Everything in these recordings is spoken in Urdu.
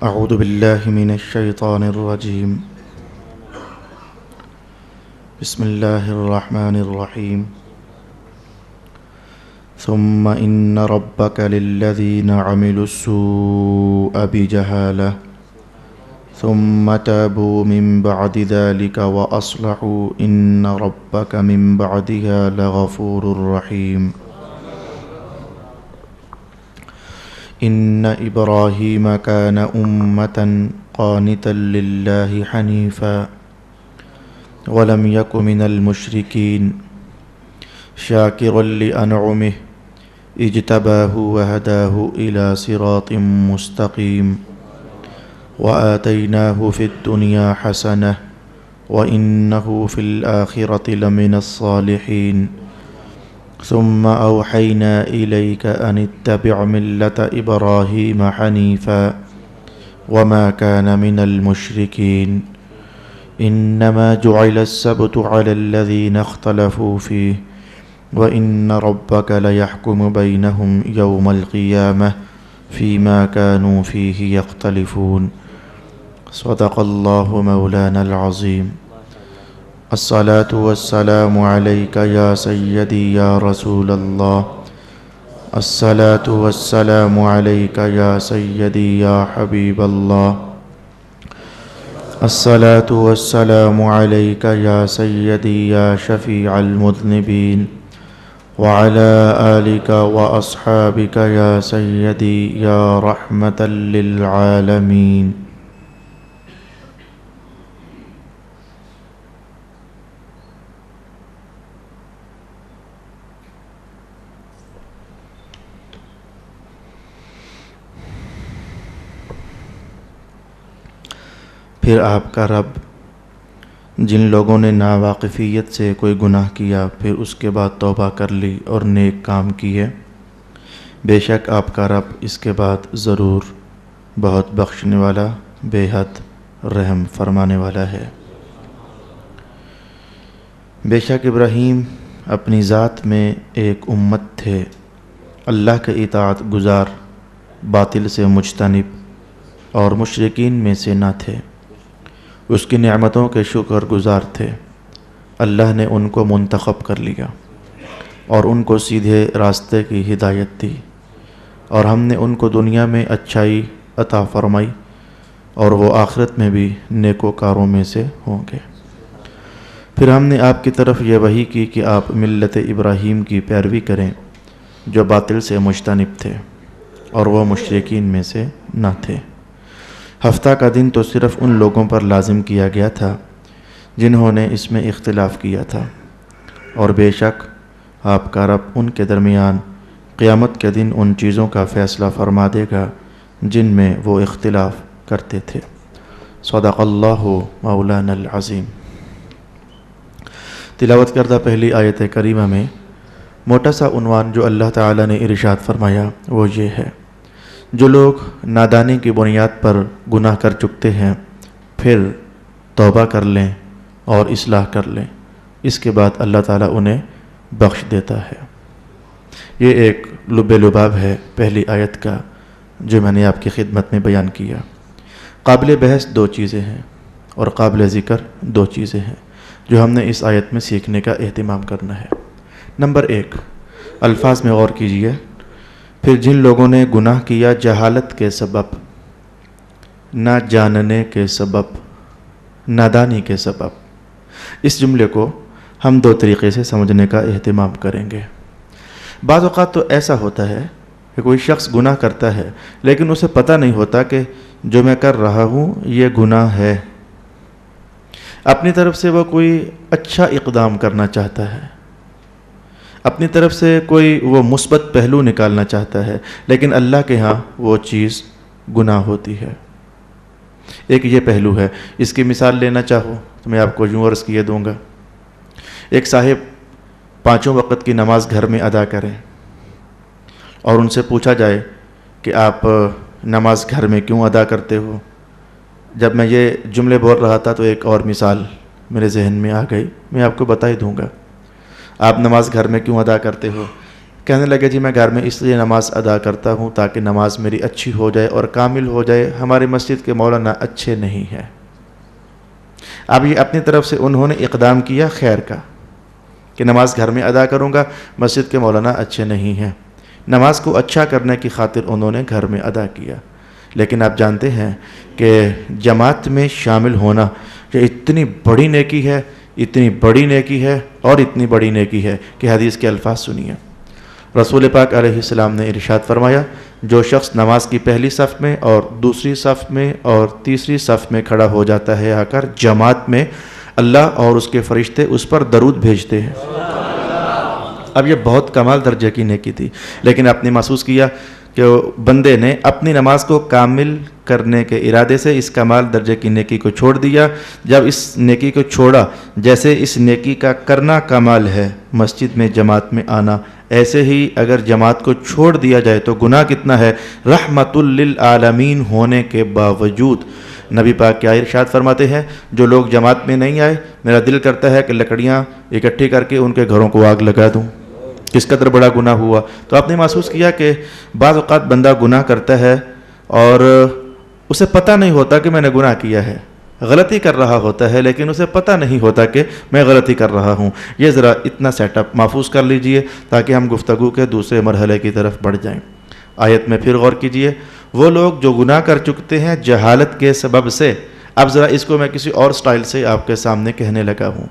أعوذ بالله من الشيطان الرجيم. بسم الله الرحمن الرحيم. ثم إن ربك للذين عملوا السوء بجهالة ثم تابوا من بعد ذلك وأصلحوا إن ربك من بعدها لغفور رحيم. إن إبراهيم كان أمة قانتا لله حنيفا ولم يك من المشركين شاكرا لأنعمه اجتباه وهداه إلى صراط مستقيم وآتيناه في الدنيا حسنة وإنه في الآخرة لمن الصالحين ثم أوحينا إليك أن اتبع ملة إبراهيم حنيفا وما كان من المشركين إنما جعل السبت على الذين اختلفوا فيه وإن ربك ليحكم بينهم يوم القيامة فيما كانوا فيه يختلفون. صدق الله مولانا العظيم. الصلاة والسلام عليك يا سيدي يا رسول الله. الصلاة والسلام عليك يا سيدي يا حبيب الله. الصلاة والسلام عليك يا سيدي يا شفيع المذنبين وعلى آلك وأصحابك يا سيدي يا رحمة للعالمين. پھر آپ کا رب جن لوگوں نے ناواقفیت سے کوئی گناہ کیا پھر اس کے بعد توبہ کر لی اور نیک کام کیے، بے شک آپ کا رب اس کے بعد ضرور بہت بخشنے والا بے حد رحم فرمانے والا ہے۔ بے شک ابراہیم اپنی ذات میں ایک امت تھے، اللہ کے اطاعت گزار، باطل سے مجتنب اور مشرکین میں سے نہ تھے، اس کی نعمتوں کے شکر گزار تھے۔ اللہ نے ان کو منتخب کر لیا اور ان کو سیدھے راستے کی ہدایت دی، اور ہم نے ان کو دنیا میں اچھائی عطا فرمائی اور وہ آخرت میں بھی نیکوکاروں میں سے ہوں گے۔ پھر ہم نے آپ کی طرف یہ وحی کی کہ آپ ملت ابراہیم کی پیروی کریں جو باطل سے مجتنب تھے اور وہ مشرکین میں سے نہ تھے۔ ہفتہ کا دن تو صرف ان لوگوں پر لازم کیا گیا تھا جنہوں نے اس میں اختلاف کیا تھا، اور بے شک آپ کا رب ان کے درمیان قیامت کے دن ان چیزوں کا فیصلہ فرما دے گا جن میں وہ اختلاف کرتے تھے۔ صدق اللہ مولانا العظیم۔ تلاوت کردہ پہلی آیت کریمہ میں موٹا سا عنوان جو اللہ تعالیٰ نے ارشاد فرمایا وہ یہ ہے: جو لوگ نادانی کی بنیاد پر گناہ کر چکتے ہیں پھر توبہ کر لیں اور اصلاح کر لیں، اس کے بعد اللہ تعالیٰ انہیں بخش دیتا ہے۔ یہ ایک لب لباب ہے پہلی آیت کا جو میں نے آپ کی خدمت میں بیان کیا۔ قابل بحث دو چیزیں ہیں اور قابل ذکر دو چیزیں ہیں جو ہم نے اس آیت میں سیکھنے کا اہتمام کرنا ہے۔ نمبر ایک، الفاظ میں غور کیجئے۔ پھر جن لوگوں نے گناہ کیا جہالت کے سبب، نہ جاننے کے سبب، نادانی کے سبب، اس جملے کو ہم دو طریقے سے سمجھنے کا اہتمام کریں گے۔ بعض اوقات تو ایسا ہوتا ہے کہ کوئی شخص گناہ کرتا ہے لیکن اسے پتہ نہیں ہوتا کہ جو میں کر رہا ہوں یہ گناہ ہے۔ اپنی طرف سے وہ کوئی اچھا اقدام کرنا چاہتا ہے، اپنی طرف سے کوئی وہ مثبت پہلو نکالنا چاہتا ہے، لیکن اللہ کے ہاں وہ چیز گناہ ہوتی ہے۔ ایک یہ پہلو ہے۔ اس کی مثال لینا چاہو تو میں آپ کو یوں عرض کیے دوں گا، ایک صاحب 5 وقت کی نماز گھر میں ادا کریں اور ان سے پوچھا جائے کہ آپ نماز گھر میں کیوں ادا کرتے ہو؟ جب میں یہ جملے بول رہا تھا تو ایک اور مثال میرے ذہن میں آ گئی، میں آپ کو بتا ہی دوں گا۔ آپ نماز گھر میں کیوں ادا کرتے ہو؟ کہنے لگے جی میں گھر میں اس لیے نماز ادا کرتا ہوں تاکہ نماز میری اچھی ہو جائے اور کامل ہو جائے، ہماری مسجد کے مولانا اچھے نہیں ہیں۔ اب یہ اپنی طرف سے انہوں نے اقدام کیا خیر کا کہ نماز گھر میں ادا کروں گا، مسجد کے مولانا اچھے نہیں ہیں، نماز کو اچھا کرنے کی خاطر انہوں نے گھر میں ادا کیا۔ لیکن آپ جانتے ہیں کہ جماعت میں شامل ہونا یہ اتنی بڑی نیکی ہے، اتنی بڑی نیکی ہے اور اتنی بڑی نیکی ہے کہ حدیث کے الفاظ سنیے۔ رسول پاک علیہ السلام نے ارشاد فرمایا، جو شخص نماز کی پہلی صف میں اور دوسری صف میں اور تیسری صف میں کھڑا ہو جاتا ہے آ کر جماعت میں، اللہ اور اس کے فرشتے اس پر درود بھیجتے ہیں۔ اب یہ بہت کمال درجے کی نیکی تھی، لیکن آپ نے محسوس کیا کہ بندے نے اپنی نماز کو کامل کرنے کے ارادے سے اس کمال درجے کی نیکی کو چھوڑ دیا۔ جب اس نیکی کو چھوڑا، جیسے اس نیکی کا کرنا کمال ہے مسجد میں جماعت میں آنا، ایسے ہی اگر جماعت کو چھوڑ دیا جائے تو گناہ کتنا ہے، رحمت للعالمین ہونے کے باوجود۔ نبی پاک کیا ارشاد فرماتے ہیں، جو لوگ جماعت میں نہیں آئے میرا دل کرتا ہے کہ لکڑیاں اکٹھی کر کے ان کے گھروں کو آگ لگا دوں، کس قدر بڑا گناہ ہوا۔ تو آپ نے محسوس کیا کہ بعض اوقات بندہ گناہ کرتا ہے اور اسے پتہ نہیں ہوتا کہ میں نے گناہ کیا ہے، غلطی کر رہا ہوتا ہے لیکن اسے پتہ نہیں ہوتا کہ میں غلطی کر رہا ہوں۔ یہ ذرا اتنا سیٹ اپ محفوظ کر لیجئے تاکہ ہم گفتگو کے دوسرے مرحلے کی طرف بڑھ جائیں۔ آیت میں پھر غور کیجئے، وہ لوگ جو گناہ کر چکتے ہیں جہالت کے سبب سے۔ اب ذرا اس کو میں کسی اور سٹائل سے آپ کے سامنے کہنے لگا ہوں۔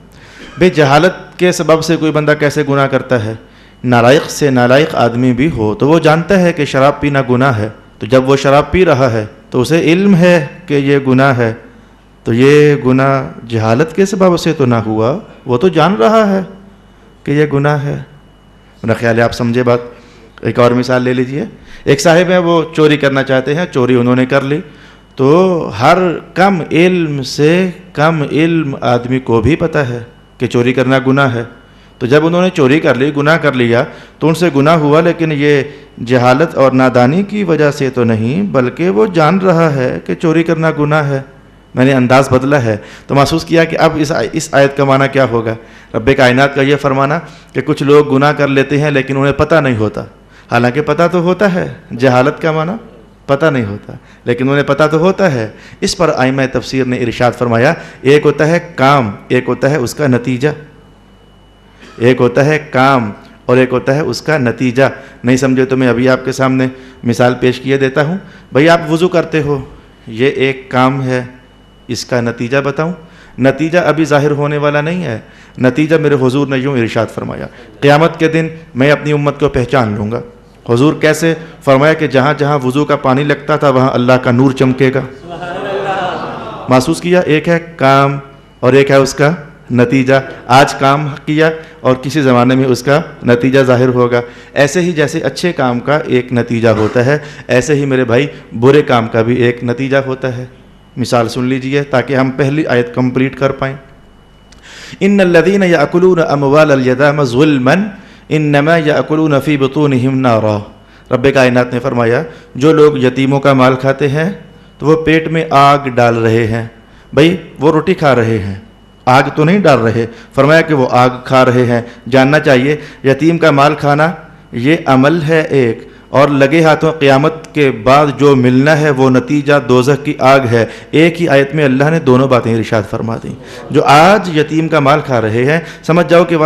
بے جہالت کے سبب سے کوئی بندہ کیسے گناہ کرتا ہے؟ نالائق سے نالائق آدمی بھی ہو تو وہ جانتا ہے کہ شراب پینا گناہ ہے، تو جب وہ شراب پی رہا ہے تو اسے علم ہے کہ یہ گناہ ہے، تو یہ گناہ جہالت کے سبب سے تو نہ ہوا، وہ تو جان رہا ہے کہ یہ گناہ ہے۔ میرا خیال ہے آپ سمجھے بات۔ ایک اور مثال لے لیجئے، ایک صاحب ہیں وہ چوری کرنا چاہتے ہیں، چوری انہوں نے کر لی، تو ہر کم علم سے کم علم آدمی کو بھی پتہ ہے کہ چوری کرنا گناہ ہے، تو جب انہوں نے چوری کر لی، گناہ کر لیا، تو ان سے گناہ ہوا، لیکن یہ جہالت اور نادانی کی وجہ سے تو نہیں، بلکہ وہ جان رہا ہے کہ چوری کرنا گناہ ہے۔ میں نے انداز بدلا ہے تو محسوس کیا کہ اب اس آیت کا معنی کیا ہوگا۔ رب کائنات کا یہ فرمانا کہ کچھ لوگ گناہ کر لیتے ہیں لیکن انہیں پتہ نہیں ہوتا، حالانکہ پتہ تو ہوتا ہے، جہالت کا معنی پتہ نہیں ہوتا لیکن انہیں پتہ تو ہوتا ہے۔ اس پر ائمہ تفسیر نے ارشاد فرمایا، ایک ہوتا ہے کام، ایک ہوتا ہے اس کا نتیجہ، ایک ہوتا ہے کام اور ایک ہوتا ہے اس کا نتیجہ۔ نہیں سمجھے تو میں ابھی آپ کے سامنے مثال پیش کیے دیتا ہوں۔ بھئی آپ وضو کرتے ہو، یہ ایک کام ہے، اس کا نتیجہ بتاؤں؟ نتیجہ ابھی ظاہر ہونے والا نہیں ہے۔ نتیجہ میرے حضور نے یوں ارشاد فرمایا، قیامت کے دن میں اپنی امت کو پہچان لوں گا۔ حضور کیسے؟ فرمایا کہ جہاں جہاں وضو کا پانی لگتا تھا وہاں اللہ کا نور چمکے گا۔ محسوس کیا، ایک ہے کام اور ایک ہے اس کا نتیجہ۔ آج کام کیا اور کسی زمانے میں اس کا نتیجہ ظاہر ہوگا۔ ایسے ہی جیسے اچھے کام کا ایک نتیجہ ہوتا ہے، ایسے ہی میرے بھائی برے کام کا بھی ایک نتیجہ ہوتا ہے۔ مثال سن لیجئے تاکہ ہم پہلی آیت کمپلیٹ کر پائیں۔ ان الذين ياكلون اموال اليتامى ظلما انما ياكلون في بطونهم نارا۔ رب کائنات نے فرمایا، جو لوگ یتیموں کا مال کھاتے ہیں تو وہ پیٹ میں آگ ڈال رہے ہیں۔ بھئی وہ روٹی کھا رہے ہیں، آگ تو نہیں ڈال رہے، فرمایا کہ وہ آگ کھا رہے ہیں۔ جاننا چاہیے یتیم کا مال کھانا یہ عمل ہے ایک، اور لگے ہاتھوں قیامت کے بعد جو ملنا ہے وہ نتیجہ دوزخ کی آگ ہے۔ ایک ہی آیت میں اللہ نے دونوں باتیں ارشاد فرما دیں۔ جو آج یتیم کا مال کھا رہے ہیں، سمجھ جاؤ کہ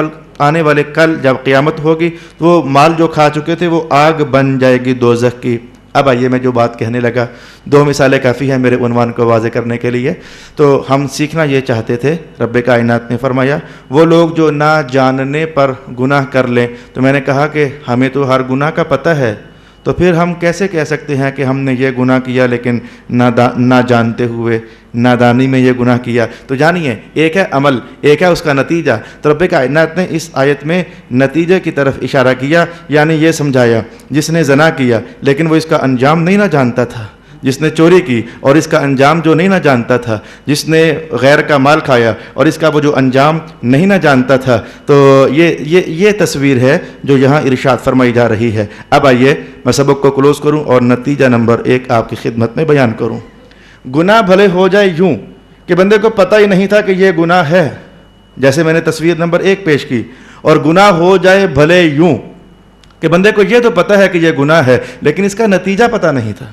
آنے والے کل جب قیامت ہوگی تو وہ مال جو کھا چکے تھے وہ آگ بن جائے گی دوزخ کی۔ اب آئیے میں جو بات کہنے لگا، دو مثالیں کافی ہیں میرے عنوان کو واضح کرنے کے لیے۔ تو ہم سیکھنا یہ چاہتے تھے، رب کائنات نے فرمایا وہ لوگ جو نہ جاننے پر گناہ کر لیں، تو میں نے کہا کہ ہمیں تو ہر گناہ کا پتہ ہے، تو پھر ہم کیسے کہہ سکتے ہیں کہ ہم نے یہ گناہ کیا لیکن نہ جانتے ہوئے نادانی میں یہ گناہ کیا؟ تو جانیے، ایک ہے عمل، ایک ہے اس کا نتیجہ۔ تو رب کائنات نے اس آیت میں نتیجے کی طرف اشارہ کیا، یعنی یہ سمجھایا جس نے زنا کیا لیکن وہ اس کا انجام نہیں نہ جانتا تھا، جس نے چوری کی اور اس کا انجام جو نہیں نہ جانتا تھا، جس نے غیر کا مال کھایا اور اس کا وہ جو انجام نہیں نہ جانتا تھا، تو یہ تصویر ہے جو یہاں ارشاد فرمائی جا رہی ہے۔ اب آئیے میں سبق کو کلوز کروں اور نتیجہ نمبر 1 آپ کی خدمت میں بیان کروں۔ گناہ بھلے ہو جائے یوں کہ بندے کو پتہ ہی نہیں تھا کہ یہ گناہ ہے، جیسے میں نے تصویر نمبر 1 پیش کی، اور گناہ ہو جائے بھلے یوں کہ بندے کو یہ تو پتہ ہے کہ یہ گناہ ہے لیکن اس کا نتیجہ پتہ نہیں تھا.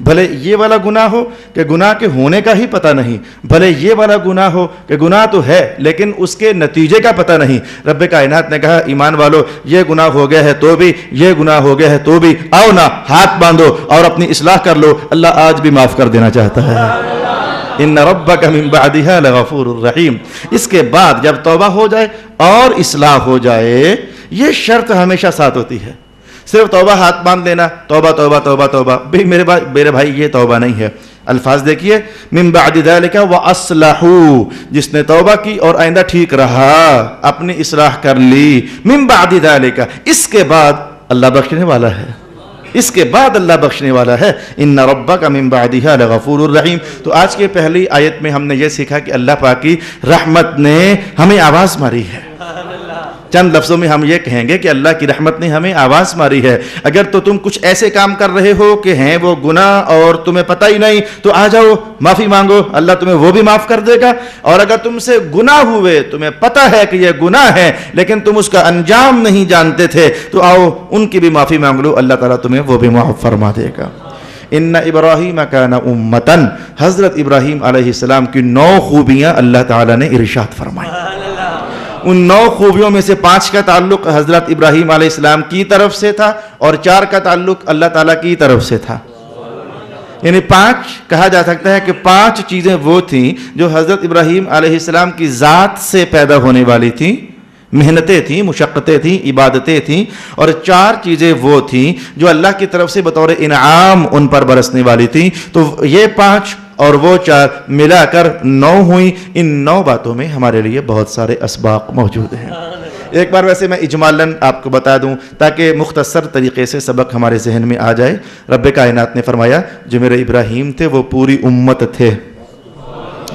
بھلے یہ والا گناہ ہو کہ گناہ کے ہونے کا ہی پتہ نہیں، بھلے یہ والا گناہ ہو کہ گناہ تو ہے لیکن اس کے نتیجے کا پتہ نہیں. رب کائنات نے کہا ایمان والو یہ گناہ ہو گیا ہے تو بھی، یہ گناہ ہو گیا ہے تو بھی، آؤ نا ہاتھ باندھو اور اپنی اصلاح کر لو، اللہ آج بھی معاف کر دینا چاہتا ہے. ان ربک من بعدها لغفور الرحیم. اس کے بعد جب توبہ ہو جائے اور اصلاح ہو جائے، یہ شرط ہمیشہ ساتھ ہوتی ہے. صرف توبہ ہاتھ باندھ لینا، توبہ توبہ توبہ توبہ، بھی میرے بھائی یہ توبہ نہیں ہے. الفاظ دیکھیے، من بعد ذلک واصلحوا، جس نے توبہ کی اور آئندہ ٹھیک رہا، اپنی اصلاح کر لی. من بعد ذلک، اس کے بعد اللہ بخشنے والا ہے، اس کے بعد اللہ بخشنے والا ہے. ان ربک من بعدها لغفور الرحیم. تو آج کے پہلی آیت میں ہم نے یہ سیکھا کہ اللہ پاک کی رحمت نے ہمیں آواز ماری ہے. چند لفظوں میں ہم یہ کہیں گے کہ اللہ کی رحمت نے ہمیں آواز ماری ہے. اگر تو تم کچھ ایسے کام کر رہے ہو کہ ہیں وہ گناہ اور تمہیں پتہ ہی نہیں، تو آ جاؤ معافی مانگو، اللہ تمہیں وہ بھی معاف کر دے گا. اور اگر تم سے گناہ ہوئے، تمہیں پتہ ہے کہ یہ گناہ ہے لیکن تم اس کا انجام نہیں جانتے تھے، تو آؤ ان کی بھی معافی مانگ لو، اللہ تعالیٰ تمہیں وہ بھی معاف فرما دے گا. ان ابراہیم کان امتن، حضرت ابراہیم علیہ السلام کی 9 خوبیاں اللہ تعالیٰ نے ارشاد فرمائی. ان 9 خوبیوں میں سے 5 کا تعلق حضرت ابراہیم علیہ السلام کی طرف سے تھا اور 4 کا تعلق اللہ تعالیٰ کی طرف سے تھا. یعنی 5 کہا جا سکتا ہے کہ 5 چیزیں وہ تھیں جو حضرت ابراہیم علیہ السلام کی ذات سے پیدا ہونے والی تھیں، محنتیں تھیں، مشقتیں تھیں، عبادتیں تھیں، اور 4 چیزیں وہ تھیں جو اللہ کی طرف سے بطور انعام ان پر برسنے والی تھیں. تو یہ 5 اور وہ 4 ملا کر 9 ہوئیں. ان 9 باتوں میں ہمارے لیے بہت سارے اسباق موجود ہیں. ایک بار ویسے میں اجمالاً آپ کو بتا دوں تاکہ مختصر طریقے سے سبق ہمارے ذہن میں آ جائے. رب کائنات نے فرمایا جو میرے ابراہیم تھے وہ پوری امت تھے.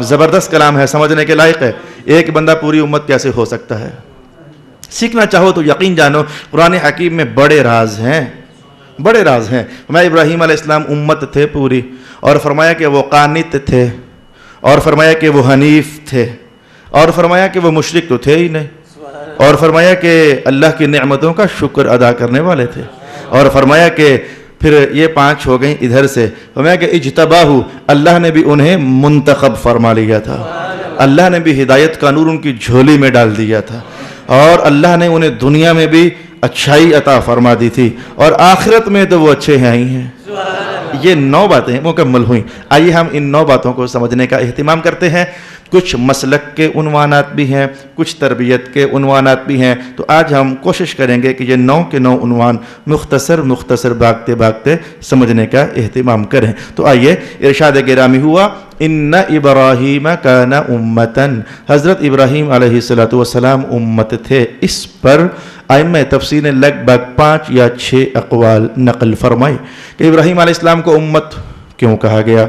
زبردست کلام ہے، سمجھنے کے لائق ہے. ایک بندہ پوری امت کیسے ہو سکتا ہے؟ سیکھنا چاہو تو یقین جانو قرآن حکیم میں بڑے راز ہیں، بڑے راز ہیں. میں ابراہیم علیہ السلام امت تھے پوری، اور فرمایا کہ وہ قانت تھے، اور فرمایا کہ وہ حنیف تھے، اور فرمایا کہ وہ مشرک تو تھے ہی نہیں، اور فرمایا کہ اللہ کی نعمتوں کا شکر ادا کرنے والے تھے، اور فرمایا کہ پھر یہ 5 ہو گئیں ادھر سے. فرمایا کہ اجتباہ، اللہ نے بھی انہیں منتخب فرما لیا تھا، اللہ نے بھی ہدایت کا نور ان کی جھولی میں ڈال دیا تھا، اور اللہ نے انہیں دنیا میں بھی اچھائی عطا فرما دی تھی، اور آخرت میں تو وہ اچھے ہیں ہی ہیں. یہ 9 باتیں مکمل ہوئیں. آئیے ہم ان 9 باتوں کو سمجھنے کا اہتمام کرتے ہیں. کچھ مسلک کے عنوانات بھی ہیں، کچھ تربیت کے عنوانات بھی ہیں. تو آج ہم کوشش کریں گے کہ یہ 9 کے 9 عنوان مختصر بھاگتے بھاگتے سمجھنے کا اہتمام کریں. تو آئیے، ارشاد گرامی ہوا ان ابراہیم کان امتن، حضرت ابراہیم علیہ السلام امت تھے. اس پر ائمہ تفسیر نے لگ بھگ 5 یا 6 اقوال نقل فرمائے کہ ابراہیم علیہ السلام کو امت کیوں کہا گیا.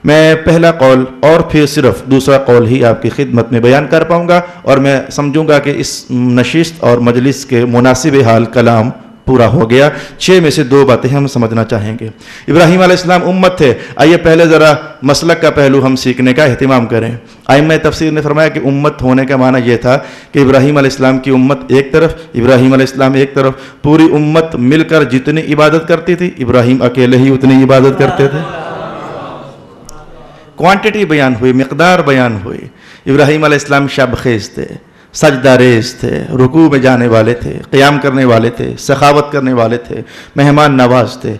میں پہلا قول اور پھر صرف دوسرا قول ہی آپ کی خدمت میں بیان کر پاؤں گا، اور میں سمجھوں گا کہ اس نشست اور مجلس کے مناسب حال کلام پورا ہو گیا. 6 میں سے 2 باتیں ہم سمجھنا چاہیں گے. ابراہیم علیہ السلام امت تھے. آئیے پہلے ذرا مسلک کا پہلو ہم سیکھنے کا اہتمام کریں. ائمہ تفسیر نے فرمایا کہ امت ہونے کا معنی یہ تھا کہ ابراہیم علیہ السلام کی امت ایک طرف، ابراہیم علیہ السلام ایک طرف، پوری امت مل کر جتنی عبادت کرتی تھی ابراہیم اکیلے ہی اتنی عبادت کرتے تھے. کوانٹٹی بیان ہوئی، مقدار بیان ہوئی. ابراہیم علیہ السلام شب خیز تھے، سجدہ ریز تھے، رکوع میں جانے والے تھے، قیام کرنے والے تھے، سخاوت کرنے والے تھے، مہمان نواز تھے.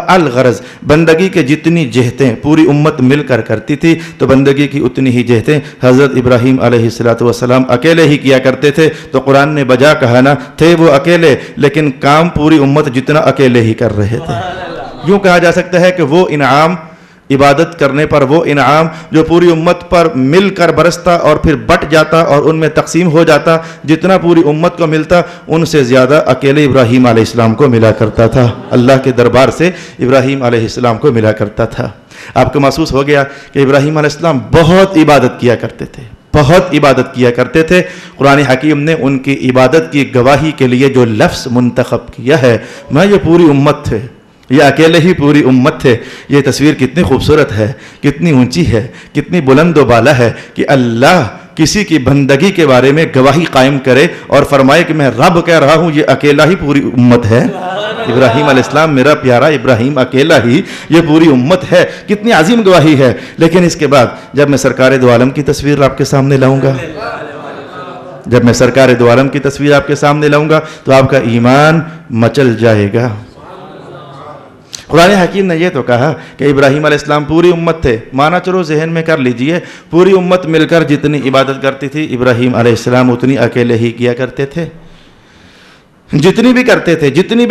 الغرض بندگی کے جتنی جہتیں پوری امت مل کر کرتی تھی تو بندگی کی اتنی ہی جہتیں حضرت ابراہیم علیہ السلام اکیلے ہی کیا کرتے تھے. تو قرآن نے بجا کہا نا، تھے وہ اکیلے لیکن کام پوری امت جتنا اکیلے ہی کر رہے تھے. یوں کہا جا سکتا ہے کہ وہ انعام، عبادت کرنے پر وہ انعام جو پوری امت پر مل کر برستا اور پھر بٹ جاتا اور ان میں تقسیم ہو جاتا، جتنا پوری امت کو ملتا ان سے زیادہ اکیلے ابراہیم علیہ السلام کو ملا کرتا تھا. اللہ کے دربار سے ابراہیم علیہ السلام کو ملا کرتا تھا. آپ کو محسوس ہو گیا کہ ابراہیم علیہ السلام بہت عبادت کیا کرتے تھے، بہت عبادت کیا کرتے تھے. قرآن حکیم نے ان کی عبادت کی گواہی کے لیے جو لفظ منتخب کیا ہے، میں یہ پوری امت تھے، یہ اکیلے ہی پوری امت تھے. یہ تصویر کتنی خوبصورت ہے، کتنی اونچی ہے، کتنی بلند و بالا ہے کہ اللہ کسی کی بندگی کے بارے میں گواہی قائم کرے اور فرمائے کہ میں رب کہہ رہا ہوں، یہ اکیلا ہی پوری امت ہے۔ ابراہیم علیہ السلام، میرا پیارا ابراہیم اکیلا ہی یہ پوری امت ہے، کتنی عظیم گواہی ہے۔ لیکن اس کے بعد جب میں سرکار دو عالم کی تصویر آپ کے سامنے لاؤں گا، جب میں سرکار دو عالم کی تصویر آپ کے سامنے لاؤں گا تو آپ کا ایمان مچل جائے گا۔ قرآن حکیم نے یہ تو کہا کہ ابراہیم علیہ السلام پوری امت تھے، مانا چلو ذہن میں کر لیجئے، پوری امت مل کر جتنی عبادت کرتی تھی ابراہیم علیہ السلام اتنی اکیلے ہی کیا کرتے تھے، جتنی بھی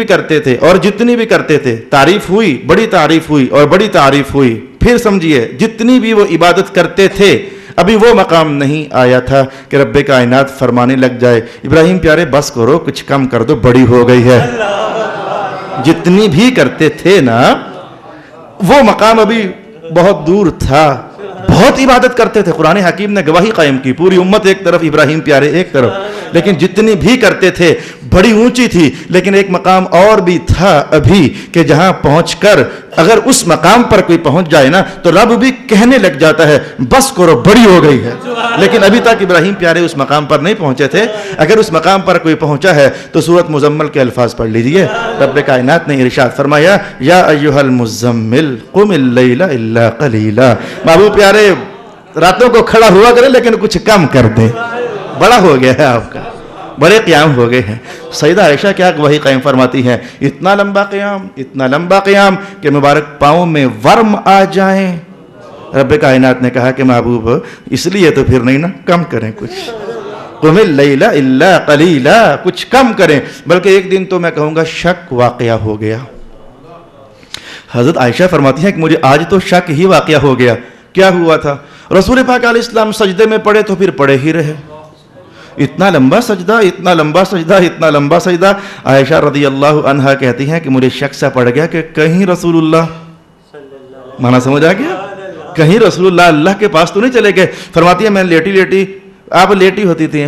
کرتے تھے اور جتنی بھی کرتے تھے، تعریف ہوئی، بڑی تعریف ہوئی اور بڑی تعریف ہوئی۔ پھر سمجھیے جتنی بھی وہ عبادت کرتے تھے ابھی وہ مقام نہیں آیا تھا کہ رب کائنات فرمانے لگ جائے ابراہیم پیارے بس کرو، کچھ کم کر دو، بڑی ہو گئی ہے۔ جتنی بھی کرتے تھے نا وہ مقام ابھی بہت دور تھا، بہت عبادت کرتے تھے۔ قرآن حکیم نے گواہی قائم کی، پوری امت ایک طرف، ابراہیم پیارے ایک طرف، لیکن جتنی بھی کرتے تھے بڑی اونچی تھی، لیکن ایک مقام اور بھی تھا ابھی کہ جہاں پہنچ کر اگر اس مقام پر کوئی پہنچ جائے نا تو رب بھی کہنے لگ جاتا ہے بس کرو، بڑی ہو گئی ہے۔ لیکن ابھی تک ابراہیم پیارے اس مقام پر نہیں پہنچے تھے۔ اگر اس مقام پر کوئی پہنچا ہے تو سورۃ مزمل کے الفاظ پڑھ لیجئے۔ رب کائنات نے ارشاد فرمایا یا ایھا المزمل قم اللیل الا قلیلا، محبوب پیارے راتوں کو کھڑا ہوا کرے لیکن کچھ کم کر دے، بڑا ہو گیا ہے آپ کا، بڑے قیام ہو گئے ہیں۔ سیدہ عائشہ کیا وہی قائم فرماتی ہیں، اتنا لمبا قیام کہ مبارک پاؤں میں ورم آ جائیں۔ رب کائنات نے کہا کہ محبوب اس لیے تو پھر نہیں نا، کم کریں کچھ، قم اللیل الا قلیلا، کچھ کم کریں۔ بلکہ ایک دن تو میں کہوں گا شک واقعہ ہو گیا۔ حضرت عائشہ فرماتی ہیں کہ مجھے آج تو شک ہی واقعہ ہو گیا۔ کیا ہوا تھا؟ رسول پاک علیہ السلام سجدے میں پڑے تو پھر پڑے ہی رہے، اتنا لمبا سجدہ۔ عائشہ رضی اللہ عنہا کہتی ہیں کہ مجھے شک سا پڑ گیا کہ کہیں رسول اللہ، مانا سمجھ آ گیا، کہیں رسول اللہ کے پاس تو نہیں چلے گئے۔ فرماتی ہے میں لیٹی آپ لیٹی ہوتی تھی،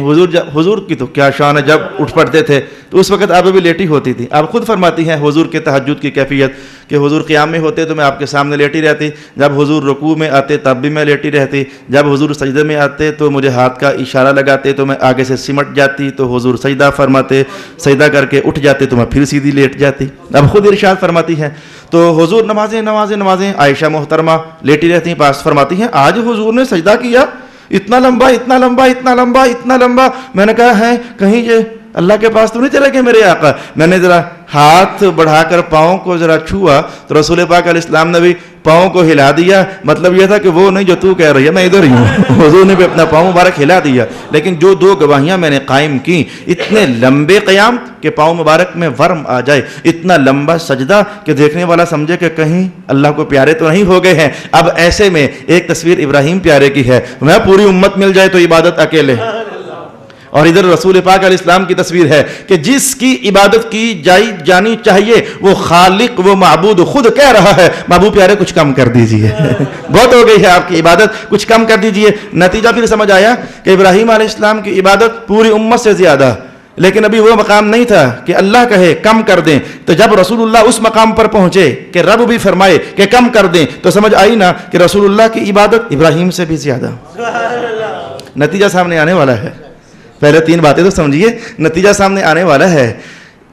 حضور کی تو کیا شان ہے، جب اٹھ پڑتے تھے تو اس وقت آپ بھی لیٹی ہوتی تھی۔ آپ خود فرماتی ہیں حضور کے تہجد کی کیفیت کہ حضور قیام میں ہوتے تو میں آپ کے سامنے لیٹی رہتی، جب حضور رکوع میں آتے تب بھی میں لیٹی رہتی، جب حضور سجدے میں آتے تو مجھے ہاتھ کا اشارہ لگاتے تو میں آگے سے سمٹ جاتی، تو حضور سجدہ فرماتے، سجدہ کر کے اٹھ جاتے تو میں پھر سیدھی لیٹ جاتی۔ اب خود ارشاد فرماتی ہے تو حضور نمازیں عائشہ محترمہ لیٹی رہتی ہیں پاس، فرماتی ہیں آج حضور نے سجدہ کیا اتنا لمبا۔ میں نے کہا ہے کہیں یہ اللہ کے پاس تو نہیں چلے گئے میرے آقا؟ میں نے ذرا ہاتھ بڑھا کر پاؤں کو ذرا چھوا تو رسول پاک علیہ السلام نے بھی پاؤں کو ہلا دیا۔ مطلب یہ تھا کہ وہ نہیں جو تو کہہ رہی ہے، میں ادھر ہی ہوں۔ حضور نے بھی اپنا پاؤں مبارک ہلا دیا۔ لیکن جو دو گواہیاں میں نے قائم کی، اتنے لمبے قیام کہ پاؤں مبارک میں ورم آ جائے، اتنا لمبا سجدہ کہ دیکھنے والا سمجھے کہ کہیں اللہ کو پیارے تو نہیں ہو گئے ہیں۔ اب ایسے میں ایک تصویر ابراہیم پیارے کی ہے، میں پوری امت مل جائے تو عبادت اکیلے، اور ادھر رسول پاک علیہ السلام کی تصویر ہے کہ جس کی عبادت کی جانی چاہیے وہ خالق، وہ معبود خود کہہ رہا ہے محبوب پیارے کچھ کم کر دیجئے، بہت ہو گئی ہے آپ کی عبادت، کچھ کم کر دیجئے۔ نتیجہ پھر سمجھ آیا کہ ابراہیم علیہ السلام کی عبادت پوری امت سے زیادہ، لیکن ابھی وہ مقام نہیں تھا کہ اللہ کہے کم کر دیں۔ تو جب رسول اللہ اس مقام پر پہنچے کہ رب بھی فرمائے کہ کم کر دیں تو سمجھ آئی نا کہ رسول اللہ کی عبادت ابراہیم سے بھی زیادہ۔ نتیجہ سامنے آنے والا ہے، پہلے تین باتیں تو سمجھیے، نتیجہ سامنے آنے والا ہے۔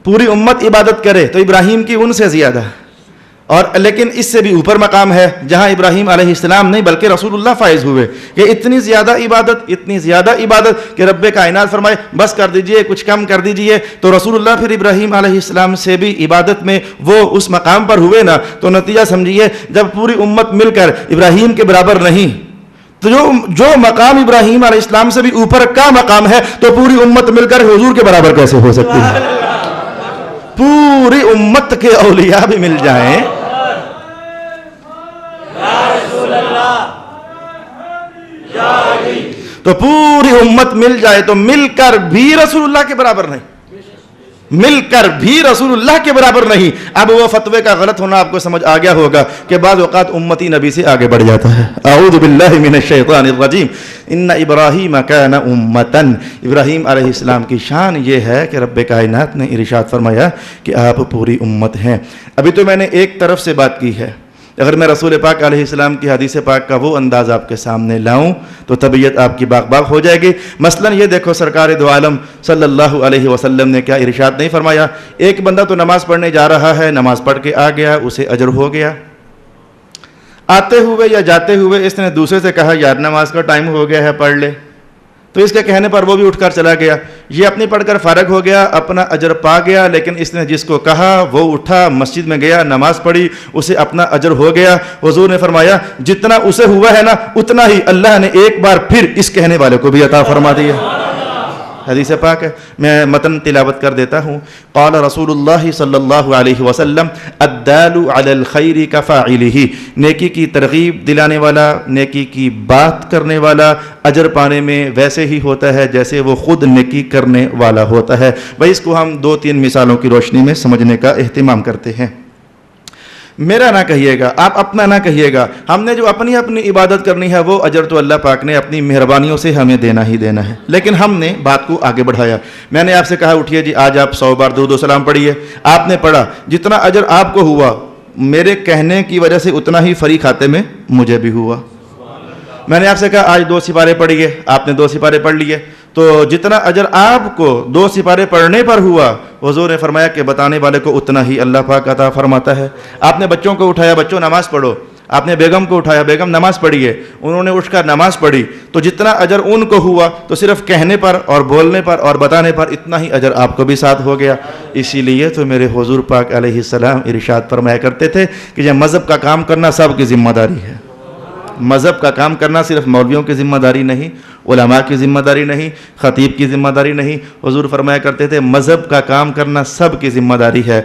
پوری امت عبادت کرے تو ابراہیم کی ان سے زیادہ، اور لیکن اس سے بھی اوپر مقام ہے جہاں ابراہیم علیہ السلام نہیں بلکہ رسول اللہ فائز ہوئے کہ اتنی زیادہ عبادت کہ رب کائنات فرمائے بس کر دیجئے، کچھ کم کر دیجئے۔ تو رسول اللہ پھر ابراہیم علیہ السلام سے بھی عبادت میں وہ اس مقام پر ہوئے نا، تو نتیجہ سمجھیے جب پوری امت مل کر ابراہیم کے برابر نہیں تو جو مقام ابراہیم علیہ السلام سے بھی اوپر کا مقام ہے تو پوری امت مل کر حضور کے برابر کیسے ہو سکتی ہے؟ پوری امت کے اولیاء بھی مل جائیں تو پوری امت مل جائے تو مل کر بھی رسول اللہ کے برابر نہیں، مل کر بھی رسول اللہ کے برابر نہیں۔ اب وہ فتوے کا غلط ہونا آپ کو سمجھ آ گیا ہوگا کہ بعض اوقات امتی نبی سے آگے بڑھ جاتا ہے۔ اعوذ باللہ من الشیطان الرجیم، ان ابراہیم کان امتا، ابراہیم علیہ السلام کی شان یہ ہے کہ رب کائنات نے ارشاد فرمایا کہ آپ پوری امت ہیں۔ ابھی تو میں نے ایک طرف سے بات کی ہے، اگر میں رسول پاک علیہ السلام کی حدیث پاک کا وہ انداز آپ کے سامنے لاؤں تو طبیعت آپ کی باغ باغ ہو جائے گی۔ مثلا یہ دیکھو سرکار دو عالم صلی اللہ علیہ وسلم نے کیا ارشاد نہیں فرمایا، ایک بندہ تو نماز پڑھنے جا رہا ہے، نماز پڑھ کے آ گیا، اسے اجر ہو گیا۔ آتے ہوئے یا جاتے ہوئے اس نے دوسرے سے کہا یار نماز کا ٹائم ہو گیا ہے پڑھ لے، تو اس کے کہنے پر وہ بھی اٹھ کر چلا گیا، یہ اپنی پڑھ کر فارغ ہو گیا، اپنا اجر پا گیا، لیکن اس نے جس کو کہا وہ اٹھا، مسجد میں گیا، نماز پڑھی، اسے اپنا اجر ہو گیا۔ حضور نے فرمایا جتنا اسے ہوا ہے نا اتنا ہی اللہ نے ایک بار پھر اس کہنے والے کو بھی عطا فرما دیا۔ حدیث پاک ہے، میں متن تلاوت کر دیتا ہوں۔ قال رسول اللہ صلی اللہ علیہ وسلم الدال علی الخیر کفاعلہ، نیکی کی ترغیب دلانے والا، نیکی کی بات کرنے والا اجر پانے میں ویسے ہی ہوتا ہے جیسے وہ خود نیکی کرنے والا ہوتا ہے۔ بھائی اس کو ہم 2-3 مثالوں کی روشنی میں سمجھنے کا اہتمام کرتے ہیں۔ میرا نہ کہیے گا، آپ اپنا نہ کہیے گا، ہم نے جو اپنی عبادت کرنی ہے وہ اجر تو اللہ پاک نے اپنی مہربانیوں سے ہمیں دینا ہی دینا ہے، لیکن ہم نے بات کو آگے بڑھایا۔ میں نے آپ سے کہا اٹھیے جی آج آپ 100 بار درود و سلام پڑھیے، آپ نے پڑھا، جتنا اجر آپ کو ہوا میرے کہنے کی وجہ سے اتنا ہی فری کھاتے میں مجھے بھی ہوا۔ میں نے آپ سے کہا آج 2 سپارے پڑھیے، آپ نے 2 سپارے پڑھ لیے، تو جتنا اجر آپ کو 2 سپارے پڑھنے پر ہوا حضور نے فرمایا کہ بتانے والے کو اتنا ہی اللہ پاک عطا فرماتا ہے۔ آپ نے بچوں کو اٹھایا، بچوں نماز پڑھو، آپ نے بیگم کو اٹھایا، بیگم نماز پڑھیے، انہوں نے اٹھ کر نماز پڑھی، تو جتنا اجر ان کو ہوا تو صرف کہنے پر اور بولنے پر اور بتانے پر اتنا ہی اجر آپ کو بھی ساتھ ہو گیا۔ اسی لیے تو میرے حضور پاک علیہ السلام ارشاد فرمایا کرتے تھے کہ یہ مذہب کا کام کرنا سب کی ذمہ داری ہے۔ مذہب کا کام کرنا صرف مولویوں کی ذمہ داری نہیں، علماء کی ذمہ داری نہیں، خطیب کی ذمہ داری نہیں، حضور فرمایا کرتے تھے مذہب کا کام کرنا سب کی ذمہ داری ہے۔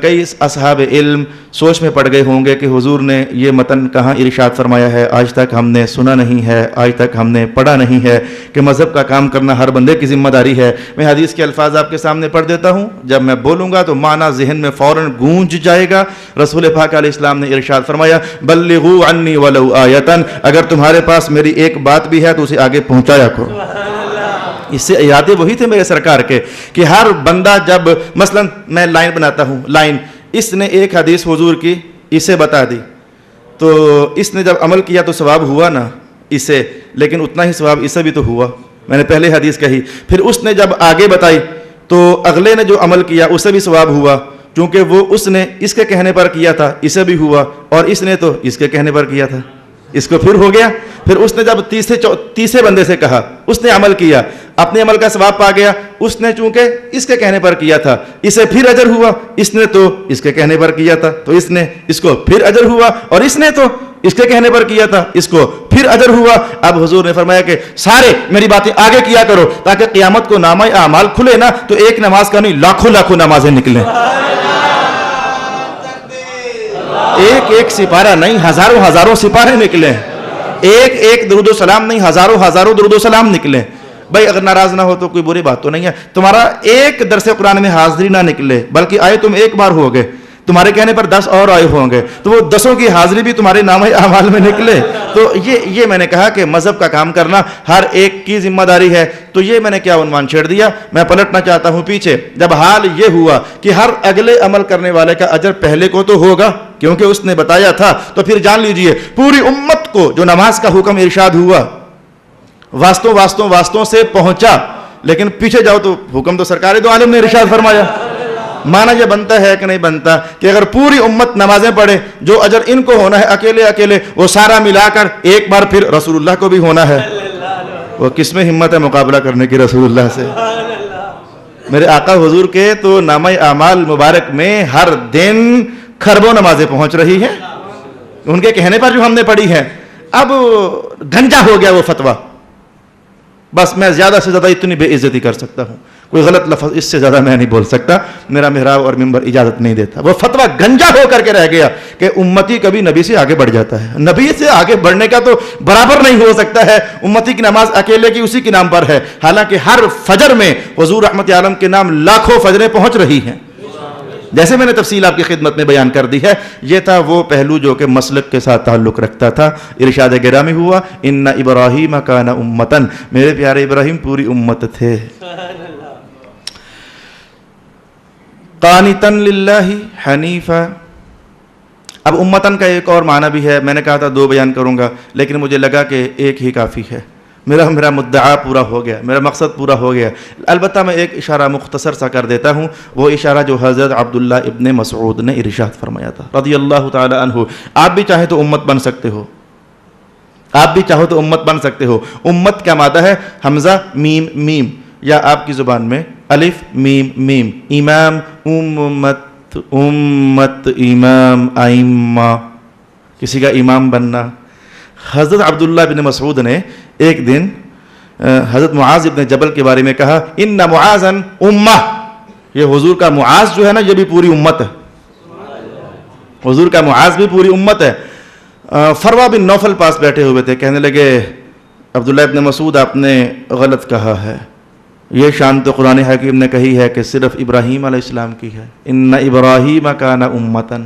کئی اصحاب علم سوچ میں پڑ گئے ہوں گے کہ حضور نے یہ متن کہاں ارشاد فرمایا ہے، آج تک ہم نے سنا نہیں ہے، آج تک ہم نے پڑھا نہیں ہے کہ مذہب کا کام کرنا ہر بندے کی ذمہ داری ہے۔ میں حدیث کے الفاظ آپ کے سامنے پڑھ دیتا ہوں، جب میں بولوں گا تو معنی ذہن میں فوراً گونج جائے گا۔ رسول پاک علیہ السلام نے ارشاد فرمایا بلغوا عنی ولو آیۃ، اگر تمہارے پاس میری ایک بات بھی ہے تو اسے آگے پہنچایا کرو۔ اس سے ارادے وہی تھے میرے سرکار کے کہ ہر بندہ جب مثلا میں لائن بناتا ہوں، لائن اس نے ایک حدیث حضور کی اسے بتا دی، تو اس نے جب عمل کیا تو ثواب ہوا نا اسے، لیکن اتنا ہی ثواب اسے بھی تو ہوا، میں نے پہلے حدیث کہی، پھر اس نے جب آگے بتائی تو اگلے نے جو عمل کیا اسے بھی ثواب ہوا، چونکہ وہ اس نے اس کے کہنے پر کیا تھا اسے بھی ہوا، اور اس نے تو اس کے کہنے پر کیا تھا اس کو پھر ہو گیا۔ پھر اس نے جب تیسرے بندے سے کہا، اس نے عمل کیا، اپنے عمل کا ثواب پا گیا، اس نے چونکہ اس کے کہنے پر کیا تھا اسے پھر اجر ہوا، اس نے تو اس کے کہنے پر کیا تھا تو اس نے اس کو پھر اجر ہوا، اور اس نے تو اس کے کہنے پر کیا تھا اس کو پھر اجر ہوا۔ اب حضور نے فرمایا کہ سارے میری باتیں آگے کیا کرو تاکہ قیامت کو نامہ اعمال کھلے نا تو ایک نماز کا نہیں لاکھوں نمازیں نکلیں، ایک سپارہ نہیں ہزاروں سپارے نکلیں، ایک درود و سلام نہیں ہزاروں درود و سلام نکلیں۔ بھائی اگر ناراض نہ ہو تو کوئی بری بات تو نہیں ہے، تمہارا ایک درس قرآن میں حاضری نہ نکلے بلکہ آئے تم ایک بار ہو گئے، تمہارے کہنے پر 10 اور آئے ہوں گے تو وہ 10 کی حاضری بھی تمہارے نامہ اعمال میں نکلے، تو یہ میں نے کہا کہ مذہب کا کام کرنا ہر ایک کی ذمہ داری ہے۔ تو یہ میں نے کیا عنوان چھیڑ دیا، میں پلٹنا چاہتا ہوں پیچھے۔ جب حال یہ ہوا کہ ہر اگلے عمل کرنے والے کا اجر پہلے کو تو ہوگا کیونکہ اس نے بتایا تھا، تو پھر جان لیجئے پوری امت کو جو نماز کا حکم ارشاد ہوا واسطوں سے پہنچا، لیکن پیچھے جاؤ تو حکم تو سرکار دو عالم نے ارشاد فرمایا۔ مانا یہ بنتا ہے کہ نہیں بنتا کہ اگر پوری امت نمازیں پڑھے جو اجر ان کو ہونا ہے اکیلے وہ سارا ملا کر ایک بار پھر رسول اللہ کو بھی ہونا ہے، وہ کس میں ہمت ہے مقابلہ کرنے کی رسول اللہ سے؟ میرے آقا حضور کے تو نامہ اعمال مبارک میں ہر دن کھربوں نمازیں پہنچ رہی ہیں ان کے کہنے پر جو ہم نے پڑھی ہے۔ اب گنجا ہو گیا وہ فتویٰ، بس میں زیادہ سے زیادہ اتنی بے عزتی کر سکتا ہوں، کوئی غلط لفظ اس سے زیادہ میں نہیں بول سکتا، میرا محراب اور منبر اجازت نہیں دیتا۔ وہ فتویٰ گنجا ہو کر کے رہ گیا کہ امتی کبھی نبی سے آگے بڑھ جاتا ہے، نبی سے آگے بڑھنے کا تو برابر نہیں ہو سکتا ہے، امتی کی نماز اکیلے کی اسی کے نام پر ہے، حالانکہ ہر فجر میں حضور رحمت عالم کے نام لاکھوں فجریں پہنچ رہی ہیں۔ جیسے میں نے تفصیل آپ کی خدمت میں بیان کر دی ہے، یہ تھا وہ پہلو جو کہ مسلک کے ساتھ تعلق رکھتا تھا۔ ارشاد گرامی ہوا ان ابراہیم کان امتن، میرے پیارے ابراہیم پوری امت تھے، قانتن للہ حنیفا، اب امتن کا ایک اور معنی بھی ہے، میں نے کہا تھا 2 بیان کروں گا، لیکن مجھے لگا کہ ایک ہی کافی ہے، میرا مدعا پورا ہو گیا، میرا مقصد پورا ہو گیا۔ البتہ میں ایک اشارہ مختصر سا کر دیتا ہوں، وہ اشارہ جو حضرت عبداللہ ابن مسعود نے ارشاد فرمایا تھا رضی اللہ تعالی عنہ۔ آپ بھی چاہیں تو امت بن سکتے ہو، آپ بھی چاہو تو امت بن سکتے ہو۔ امت کیا مادہ ہے؟ حمزہ میم میم، یا آپ کی زبان میں الف میم میم، امام امت، امت امام ائمہ، کسی کا امام بننا۔ حضرت عبداللہ بن مسعود نے ایک دن حضرت معاذ ابن جبل کے بارے میں کہا ان معاذا امہ، یہ حضور کا معاذ جو ہے نا، یہ بھی پوری امت ہے، حضور کا معاذ بھی پوری امت ہے۔ فروا بن نوفل پاس بیٹھے ہوئے تھے، کہنے لگے عبداللہ ابن مسعود آپ نے غلط کہا ہے، یہ شان تو قرآن حکیم نے کہی ہے کہ صرف ابراہیم علیہ السلام کی ہے، ان ابراہیم کان امتن،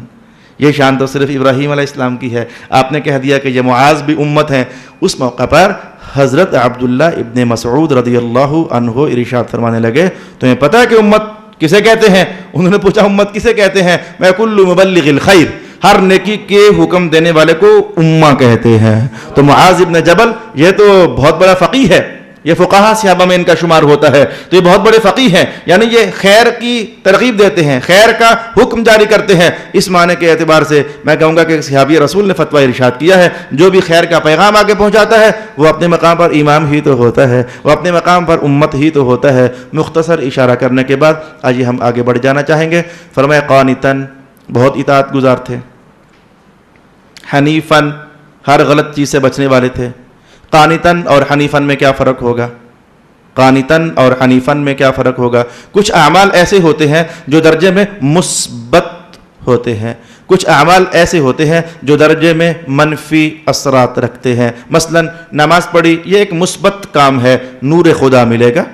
یہ شان تو صرف ابراہیم علیہ السلام کی ہے، آپ نے کہہ دیا کہ یہ معاذ بھی امت ہے۔ اس موقع پر حضرت عبداللہ ابن مسعود رضی اللہ عنہ ارشاد فرمانے لگے تمہیں پتہ ہے کہ امت کسے کہتے ہیں؟ انہوں نے پوچھا امت کسے کہتے ہیں؟ میں کل مبلغ الخیر، ہر نیکی کے حکم دینے والے کو امہ کہتے ہیں۔ تو معاذ ابن جبل یہ تو بہت بڑا فقیہ ہے، یہ فقہاء صحابہ میں ان کا شمار ہوتا ہے، تو یہ بہت بڑے فقیہ ہیں، یعنی یہ خیر کی ترغیب دیتے ہیں، خیر کا حکم جاری کرتے ہیں۔ اس معنی کے اعتبار سے میں کہوں گا کہ صحابی رسول نے فتویٰ ارشاد کیا ہے، جو بھی خیر کا پیغام آگے پہنچاتا ہے وہ اپنے مقام پر امام ہی تو ہوتا ہے، وہ اپنے مقام پر امت ہی تو ہوتا ہے۔ مختصر اشارہ کرنے کے بعد آئیے ہم آگے بڑھ جانا چاہیں گے۔ فرمایا قانتاً، بہت اطاعت گزار تھے، حنیفاً، ہر غلط چیز سے بچنے والے تھے۔ قانتاً اور حنیفاً میں کیا فرق ہوگا؟ قانتاً اور حنیفاً میں کیا فرق ہوگا؟ کچھ اعمال ایسے ہوتے ہیں جو درجے میں مثبت ہوتے ہیں، کچھ اعمال ایسے ہوتے ہیں جو درجے میں منفی اثرات رکھتے ہیں۔ مثلا نماز پڑھی، یہ ایک مثبت کام ہے، نور خدا ملے گا۔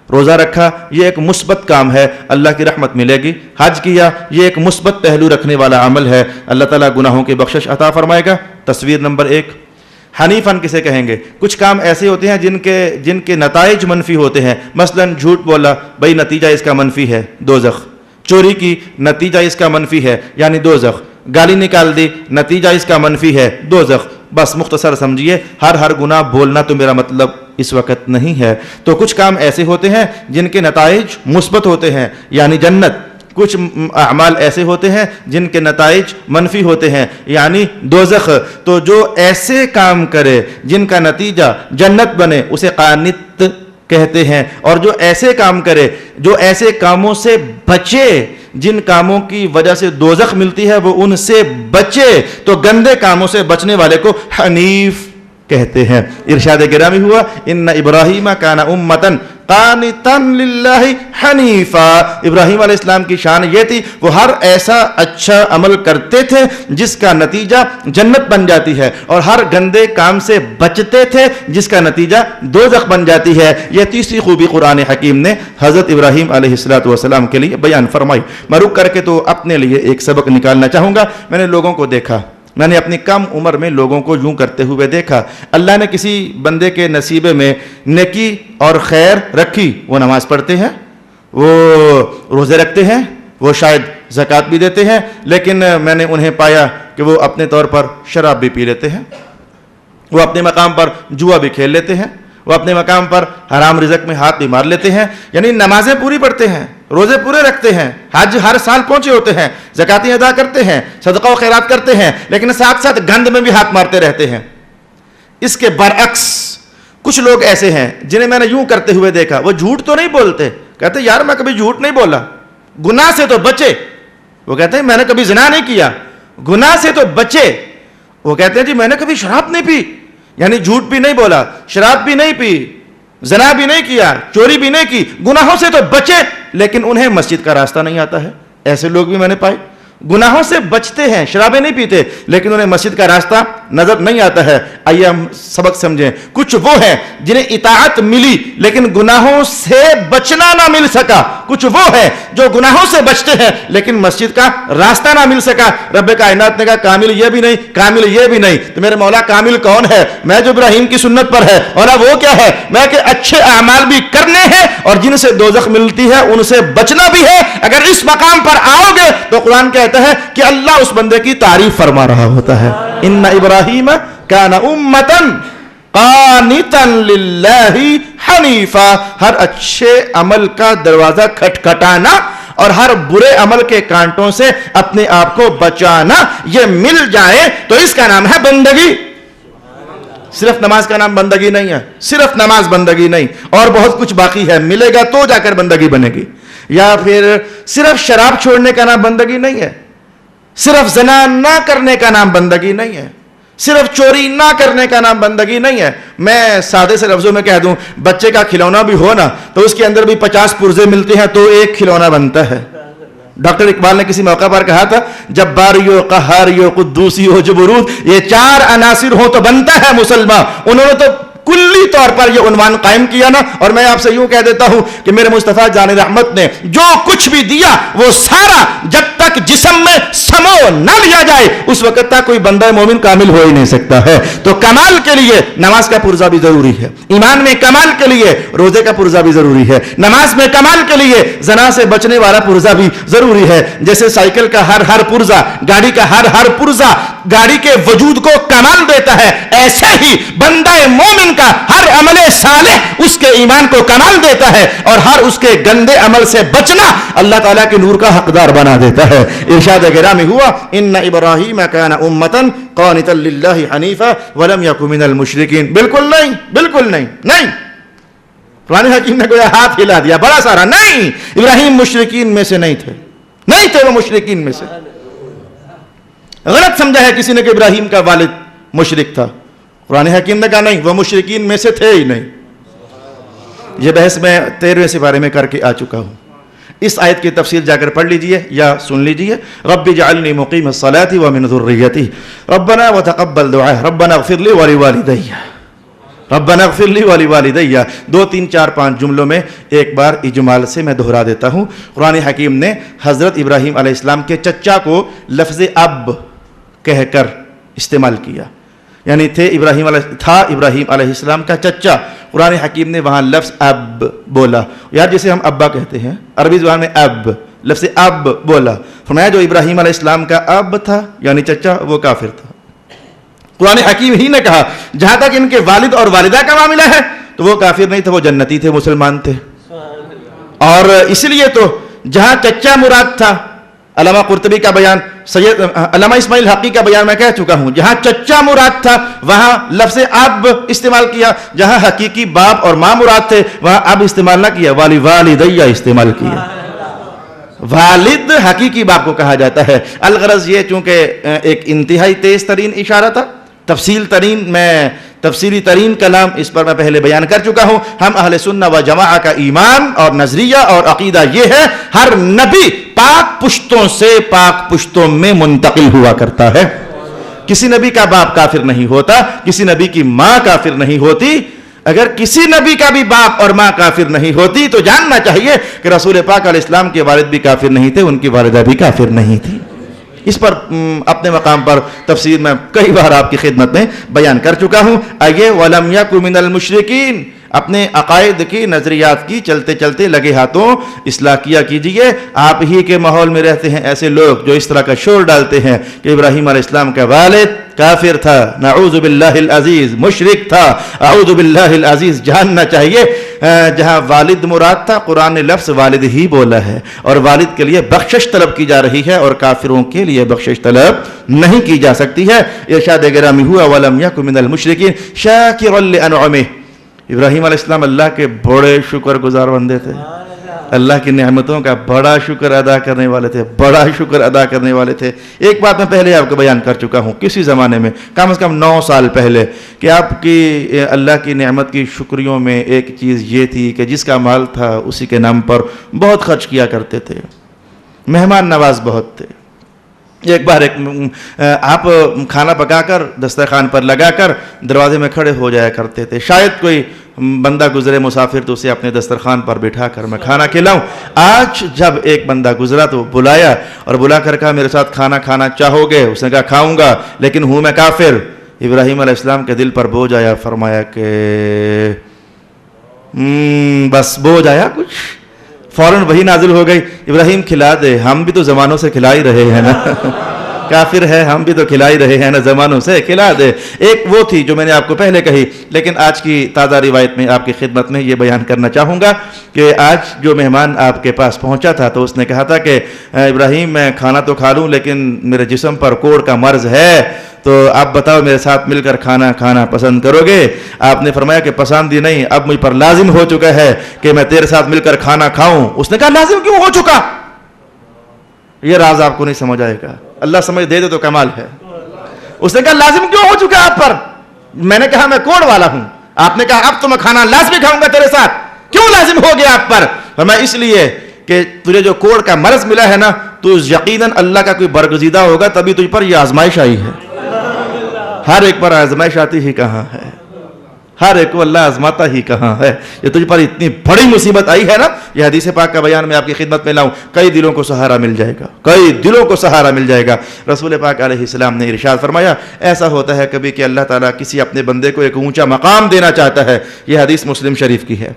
روزہ رکھا، یہ ایک مثبت کام ہے، اللہ کی رحمت ملے گی۔ حج کیا، یہ ایک مثبت پہلو رکھنے والا عمل ہے، اللہ تعالیٰ گناہوں کی بخشش عطا فرمائے گا۔ تصویر نمبر 1۔ حنیفاً کسے کہیں گے؟ کچھ کام ایسے ہوتے ہیں جن کے نتائج منفی ہوتے ہیں۔ مثلا جھوٹ بولا، بھئی نتیجہ اس کا منفی ہے، دوزخ۔ چوری کی، نتیجہ اس کا منفی ہے، یعنی دوزخ۔ گالی نکال دی، نتیجہ اس کا منفی ہے، دوزخ۔ بس مختصر سمجھیے، ہر گناہ بولنا تو میرا مطلب اس وقت نہیں ہے۔ تو کچھ کام ایسے ہوتے ہیں جن کے نتائج مثبت ہوتے ہیں، یعنی جنت۔ کچھ اعمال ایسے ہوتے ہیں جن کے نتائج منفی ہوتے ہیں، یعنی دوزخ۔ تو جو ایسے کام کرے جن کا نتیجہ جنت بنے اسے قانت کہتے ہیں، اور جو ایسے کام کرے، جو ایسے کاموں سے بچے جن کاموں کی وجہ سے دوزخ ملتی ہے، وہ ان سے بچے، تو گندے کاموں سے بچنے والے کو حنیف کہتے ہیں۔ ارشاد گرامی ہوا ان ابراہیم کان امتن قانتاً للہ حنیفا۔ ابراہیم علیہ السلام کی شان یہ تھی، وہ ہر ایسا اچھا عمل کرتے تھے جس کا نتیجہ جنت بن جاتی ہے، اور ہر گندے کام سے بچتے تھے جس کا نتیجہ دوزخ بن جاتی ہے۔ یہ تیسری خوبی قرآن حکیم نے حضرت ابراہیم علیہ السلام کے لیے بیان فرمائی۔ میں رک کر کے تو اپنے لیے ایک سبق نکالنا چاہوں گا۔ میں نے لوگوں کو دیکھا، میں نے اپنی کم عمر میں لوگوں کو یوں کرتے ہوئے دیکھا۔ اللہ نے کسی بندے کے نصیبے میں نیکی اور خیر رکھی، وہ نماز پڑھتے ہیں، وہ روزے رکھتے ہیں، وہ شاید زکوٰۃ بھی دیتے ہیں، لیکن میں نے انہیں پایا کہ وہ اپنے طور پر شراب بھی پی لیتے ہیں، وہ اپنے مقام پر جوا بھی کھیل لیتے ہیں، وہ اپنے مقام پر حرام رزق میں ہاتھ بھی مار لیتے ہیں۔ یعنی نمازیں پوری پڑھتے ہیں، روزے پورے رکھتے ہیں، حج ہر سال پہنچے ہوتے ہیں، زکاتیں ادا کرتے ہیں، صدقہ و خیرات کرتے ہیں، لیکن ساتھ ساتھ گند میں بھی ہاتھ مارتے رہتے ہیں۔ اس کے برعکس کچھ لوگ ایسے ہیں جنہیں میں نے یوں کرتے ہوئے دیکھا، وہ جھوٹ تو نہیں بولتے، کہتے یار میں کبھی جھوٹ نہیں بولا، گناہ سے تو بچے۔ وہ کہتے ہیں میں نے کبھی زنا نہیں کیا، گناہ سے تو بچے۔ وہ کہتے ہیں جی میں نے کبھی شراب نہیں پی، یعنی جھوٹ بھی نہیں بولا، شراب بھی نہیں پی، زنا بھی نہیں کیا، چوری بھی نہیں کی، گناہوں سے تو بچے، لیکن انہیں مسجد کا راستہ نہیں آتا ہے۔ ایسے لوگ بھی میں نے پائے، گناہوں سے بچتے ہیں، شرابیں نہیں پیتے، لیکن انہیں مسجد کا راستہ نظر نہیں آتا ہے۔ آئیے ہم سبق سمجھیں۔ کچھ وہ ہیں جنہیں اطاعت ملی لیکن گناہوں سے بچنا نہ مل سکا، کچھ وہ ہیں جو گناہوں سے بچتے ہیں لیکن مسجد کا راستہ نہ مل سکا۔ رب کائنات نے کہا کامل یہ بھی نہیں، کامل یہ بھی نہیں، تو میرے مولا کامل کون ہے؟ میں جو ابراہیم کی سنت پر ہے، اور اب وہ کیا ہے؟ میں کہ اچھے اعمال بھی کرنے ہیں اور جن سے دوزخ ملتی ہے ان سے بچنا بھی ہے۔ اگر اس مقام پر آؤ گے تو قرآن کہتا کہتا ہے کہ اللہ اس بندے کی تعریف فرما رہا ہوتا ہے. ان ابراہیم کان امتن قانتا للہ حنیفا. ہر اچھے عمل کا دروازہ کھٹکھٹانا اور ہر برے عمل کے کانٹوں سے اپنے آپ کو بچانا، یہ مل جائے تو اس کا نام ہے بندگی. صرف نماز کا نام بندگی نہیں ہے، صرف نماز بندگی نہیں، اور بہت کچھ باقی ہے، ملے گا تو جا کر بندگی بنے گی. یا پھر صرف شراب چھوڑنے کا نام بندگی نہیں ہے، صرف زنا نہ کرنے کا نام بندگی نہیں ہے، صرف چوری نہ کرنے کا نام بندگی نہیں ہے. میں سادے سے لفظوں میں کہہ دوں، بچے کا کھلونا بھی ہو نا تو اس کے اندر بھی 50 پرزے ملتے ہیں تو ایک کھلونا بنتا ہے. ڈاکٹر اقبال نے کسی موقع پر کہا تھا، جباریو قہاریو قدوسیو جبروت، یہ 4 عناصر ہوں تو بنتا ہے مسلمان. انہوں نے تو کلی طور پر یہ عنوان قائم کیا نا. اور میں آپ سے یوں کہہ دیتا ہوں کہ میرے مصطفیٰ جان رحمت نے جو کچھ بھی دیا وہ سارا جب تک جسم میں سمو نہ لیا جائے اس وقت تک کوئی بندہ مومن کامل ہو ہی نہیں سکتا ہے. تو کمال کے لیے نماز کا پرزہ بھی ضروری ہے، ایمان میں کمال کے لیے روزے کا پرزہ بھی ضروری ہے، نماز میں کمال کے لیے زنا سے بچنے والا پرزہ بھی ضروری ہے. جیسے سائیکل کا ہر پرزہ، گاڑی کا ہر پرزہ گاڑی کے وجود کو کمال دیتا ہے، ایسے ہی بندہ مومن کا ہر عمل صالح اس کے ایمان کو کمال دیتا ہے، اور ہر اس کے گندے عمل سے بچنا اللہ تعالیٰ کے نور کا حقدار بنا دیتا ہے. ارشاد گرامی ہوا، ان ابراہیم کان امتن قانتا للہ حنیفا ولم یک من المشرکین. بالکل نہیں، بالکل نہیں، نہیں. قرآن حکیم نے گویا ہاتھ ہلا دیا بڑا سارا. نہیں، ابراہیم مشرکین میں سے نہیں تھے، نہیں تھے وہ مشرکین میں سے. غلط سمجھا ہے کسی نے کہ ابراہیم کا والد مشرک تھا. قرآن حکیم نے کہا نہیں، وہ مشرکین میں سے تھے ہی نہیں. یہ بحث میں 13ویں سپارے میں کر کے آ چکا ہوں. اس آیت کی تفسیر جا کر پڑھ لیجئے یا سن لیجئے. رب اجعلنی مقیم الصلاة ومن ذریتی ربنا وتقبل دعاء ربنا اغفر لی ولوالدی ربنا اغفر لی ولوالدی. 2 3 4 5 جملوں میں ایک بار اجمال سے میں دہرا دیتا ہوں. قرآن حکیم نے حضرت ابراہیم علیہ السلام کے چچا کو لفظ اب کہہ کر استعمال کیا، یعنی تھا ابراہیم علیہ السلام کا چچا. قرآن حکیم نے وہاں لفظ اب بولا، یار جسے ہم ابا کہتے ہیں عربی زبان میں اب، لفظ اب بولا. فرمایا جو ابراہیم علیہ السلام کا اب تھا یعنی چچا وہ کافر تھا. قرآن حکیم ہی نے کہا جہاں تک ان کے والد اور والدہ کا معاملہ ہے تو وہ کافر نہیں تھے، وہ جنتی تھے، مسلمان تھے. اور اس لیے تو جہاں چچا مراد تھا، علامہ قرطبی کا بیان، سید علامہ اسماعیل حقی کا بیان میں کہہ چکا ہوں، جہاں چچا مراد تھا وہاں لفظ اب استعمال کیا، جہاں حقیقی باپ اور ماں مراد تھے وہاں اب استعمال نہ کیا، والدیہ استعمال کیا. والد حقیقی باپ کو کہا جاتا ہے. الغرض یہ چونکہ ایک انتہائی تیز ترین اشارہ تھا، تفصیلی ترین کلام اس پر میں پہلے بیان کر چکا ہوں. ہم اہل سنہ و جماعہ کا ایمان اور نظریہ اور عقیدہ یہ ہے ہر نبی پاک پشتوں سے پاک پشتوں میں منتقل ہوا کرتا ہے. کسی نبی کا باپ کافر نہیں ہوتا، کسی نبی کی ماں کافر نہیں ہوتی. اگر کسی نبی کا بھی باپ اور ماں کافر نہیں ہوتی تو جاننا چاہیے کہ رسول پاک علیہ السلام کے والد بھی کافر نہیں تھے، ان کی والدہ بھی کافر نہیں تھی. اس پر اپنے مقام پر تفسیر میں کئی بار آپ کی خدمت میں بیان کر چکا ہوں. آئیے وَلَمْ يَكُ مِنَ الْمُشْرِكِينَ، اپنے عقائد کی، نظریات کی چلتے چلتے لگے ہاتھوں اصلاح کیا کیجئے. آپ ہی کے ماحول میں رہتے ہیں ایسے لوگ جو اس طرح کا شور ڈالتے ہیں کہ ابراہیم علیہ السلام کا والد کافر تھا، نعوذ باللہ العزیز، مشرک تھا، اعوذ باللہ العزیز. جاننا چاہیے جہاں والد مراد تھا قرآن نے لفظ والد ہی بولا ہے، اور والد کے لیے بخشش طلب کی جا رہی ہے اور کافروں کے لیے بخشش طلب نہیں کی جا سکتی ہے. ارشاد گرامی ہوا وَلَمْ يَكُ مِنَ الْمُشْرِكِينَ شَاكِرًا لِأَنْعُمِهِ. ابراہیم علیہ السلام اللہ کے بڑے شکر گزار بندے تھے، اللہ کی نعمتوں کا بڑا شکر ادا کرنے والے تھے، بڑا شکر ادا کرنے والے تھے. ایک بات میں پہلے آپ کو بیان کر چکا ہوں کسی زمانے میں، کم از کم 9 سال پہلے، کہ آپ کی اللہ کی نعمت کی شکریوں میں ایک چیز یہ تھی کہ جس کا مال تھا اسی کے نام پر بہت خرچ کیا کرتے تھے، مہمان نواز بہت تھے. ایک بار آپ کھانا پکا کر دسترخوان پر لگا کر دروازے میں کھڑے ہو جایا کرتے تھے، شاید کوئی بندہ گزرے مسافر تو اسے اپنے دسترخوان پر بٹھا کر میں کھانا کھلاؤں. آج جب ایک بندہ گزرا تو بلایا اور بلا کر کہا میرے ساتھ کھانا کھانا چاہو گے؟ اس نے کہا کھاؤں گا لیکن ہوں میں کافر. ابراہیم علیہ السلام کے دل پر بوجھ آیا، فرمایا کہ بس بوجھ آیا کچھ. فوراً وہی نازل ہو گئی، ابراہیم کھلا دے، ہم بھی تو زمانوں سے کھلا ہی رہے ہیں نا کافر ہے ہم بھی تو کھلا ہی رہے ہیں نا زمانوں سے، کھلا دے۔ ایک وہ تھی جو میں نے آپ کو پہلے کہی، لیکن آج کی تازہ روایت میں آپ کی خدمت میں یہ بیان کرنا چاہوں گا کہ آج جو مہمان آپ کے پاس پہنچا تھا تو اس نے کہا تھا کہ ابراہیم میں کھانا تو کھا لوں لیکن میرے جسم پر کوڑ کا مرض ہے، تو آپ بتاؤ میرے ساتھ مل کر کھانا پسند کرو گے؟ آپ نے فرمایا کہ پسند ہی نہیں، اب مجھ پر لازم ہو چکا ہے کہ میں تیرے ساتھ مل کر کھانا کھاؤں۔ اس نے کہا لازم کیوں ہو چکا؟ یہ راز آپ کو نہیں سمجھ آئے گا، اللہ سمجھ دے دے تو کمال ہے۔ اس نے کہا لازم کیوں ہو چکا آپ پر؟ میں نے کہا میں کوڑ والا ہوں، آپ نے کہا اب تو میں کھانا لازمی کھاؤں گا تیرے ساتھ، کیوں لازم ہو گیا آپ پر؟ فرمایا اس لیے کہ تجھے جو کوڑ کا مرض ملا ہے نا، تو یقیناً اللہ کا کوئی برگزیدہ ہوگا تبھی تجھ پر یہ آزمائش آئی ہے۔ ہر ایک پر آزمائش آتی ہی کہاں ہے، ہر ایک کو اللہ آزماتا ہی کہاں ہے؟ یہ تجھ پر اتنی بڑی مصیبت آئی ہے نا، یہ حدیث پاک کا بیان میں آپ کی خدمت میں لاؤں، کئی دلوں کو سہارا مل جائے گا، کئی دلوں کو سہارا مل جائے گا۔ رسول پاک علیہ السلام نے ارشاد فرمایا ایسا ہوتا ہے کبھی کہ اللہ تعالیٰ کسی اپنے بندے کو ایک اونچا مقام دینا چاہتا ہے، یہ حدیث مسلم شریف کی ہے۔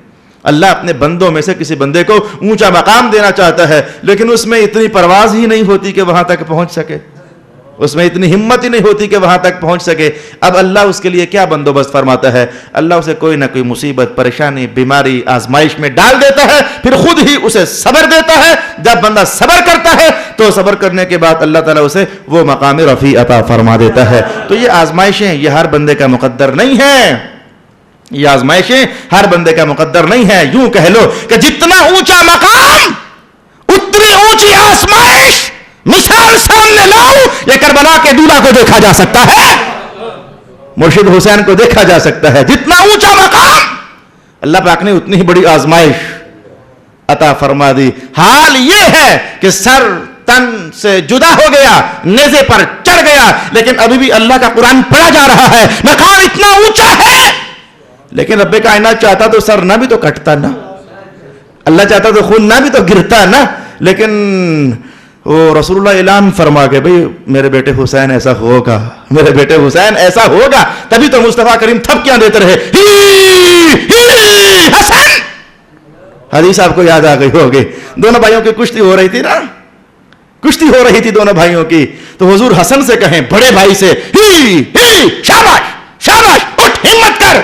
اللہ اپنے بندوں میں سے کسی بندے کو اونچا مقام دینا چاہتا ہے، لیکن اس میں اتنی پرواز ہی نہیں ہوتی کہ وہاں تک پہنچ سکے، اس میں اتنی ہمت ہی نہیں ہوتی کہ وہاں تک پہنچ سکے۔ اب اللہ اس کے لیے کیا بندوبست فرماتا ہے؟ اللہ اسے کوئی نہ کوئی مصیبت، پریشانی، بیماری، آزمائش میں ڈال دیتا ہے، پھر خود ہی اسے صبر دیتا ہے۔ جب بندہ صبر کرتا ہے تو صبر کرنے کے بعد اللہ تعالیٰ اسے وہ مقام رفیع عطا فرما دیتا ہے۔ تو یہ آزمائشیں یہ ہر بندے کا مقدر نہیں ہے، یہ آزمائشیں ہر بندے کا مقدر نہیں ہے۔ یوں کہہ لو کہ جتنا اونچا مقام اتنی اونچی آزمائش، مثال سامنے لاؤ، یہ کربلا کے دولہا کو دیکھا جا سکتا ہے، مرشد حسین کو دیکھا جا سکتا ہے۔ جتنا اونچا مقام، اللہ پاک نے اتنی ہی بڑی آزمائش عطا فرما دی۔ حال یہ ہے کہ سر تن سے جدا ہو گیا، نیزے پر چڑھ گیا، لیکن ابھی بھی اللہ کا قرآن پڑھا جا رہا ہے۔ مقام اتنا اونچا ہے، لیکن رب کائنات چاہتا تو سر نہ بھی تو کٹتا نا، اللہ چاہتا تو خون نہ بھی تو گرتا نا، لیکن وہ رسول اللہ اعلان فرما کے بھئی میرے بیٹے حسین ایسا ہوگا، میرے بیٹے حسین ایسا ہوگا، تبھی تو مصطفیٰ کریم تھپکیاں دیتے رہے، ہی حسن۔ حدیث آپ کو یاد آ گئی ہوگی، دونوں بھائیوں کی کشتی ہو رہی تھی نا، کشتی ہو رہی تھی دونوں بھائیوں کی، تو حضور حسن سے کہیں بڑے بھائی سے، ہی شاباش شاباش، اٹھ ہمت کر۔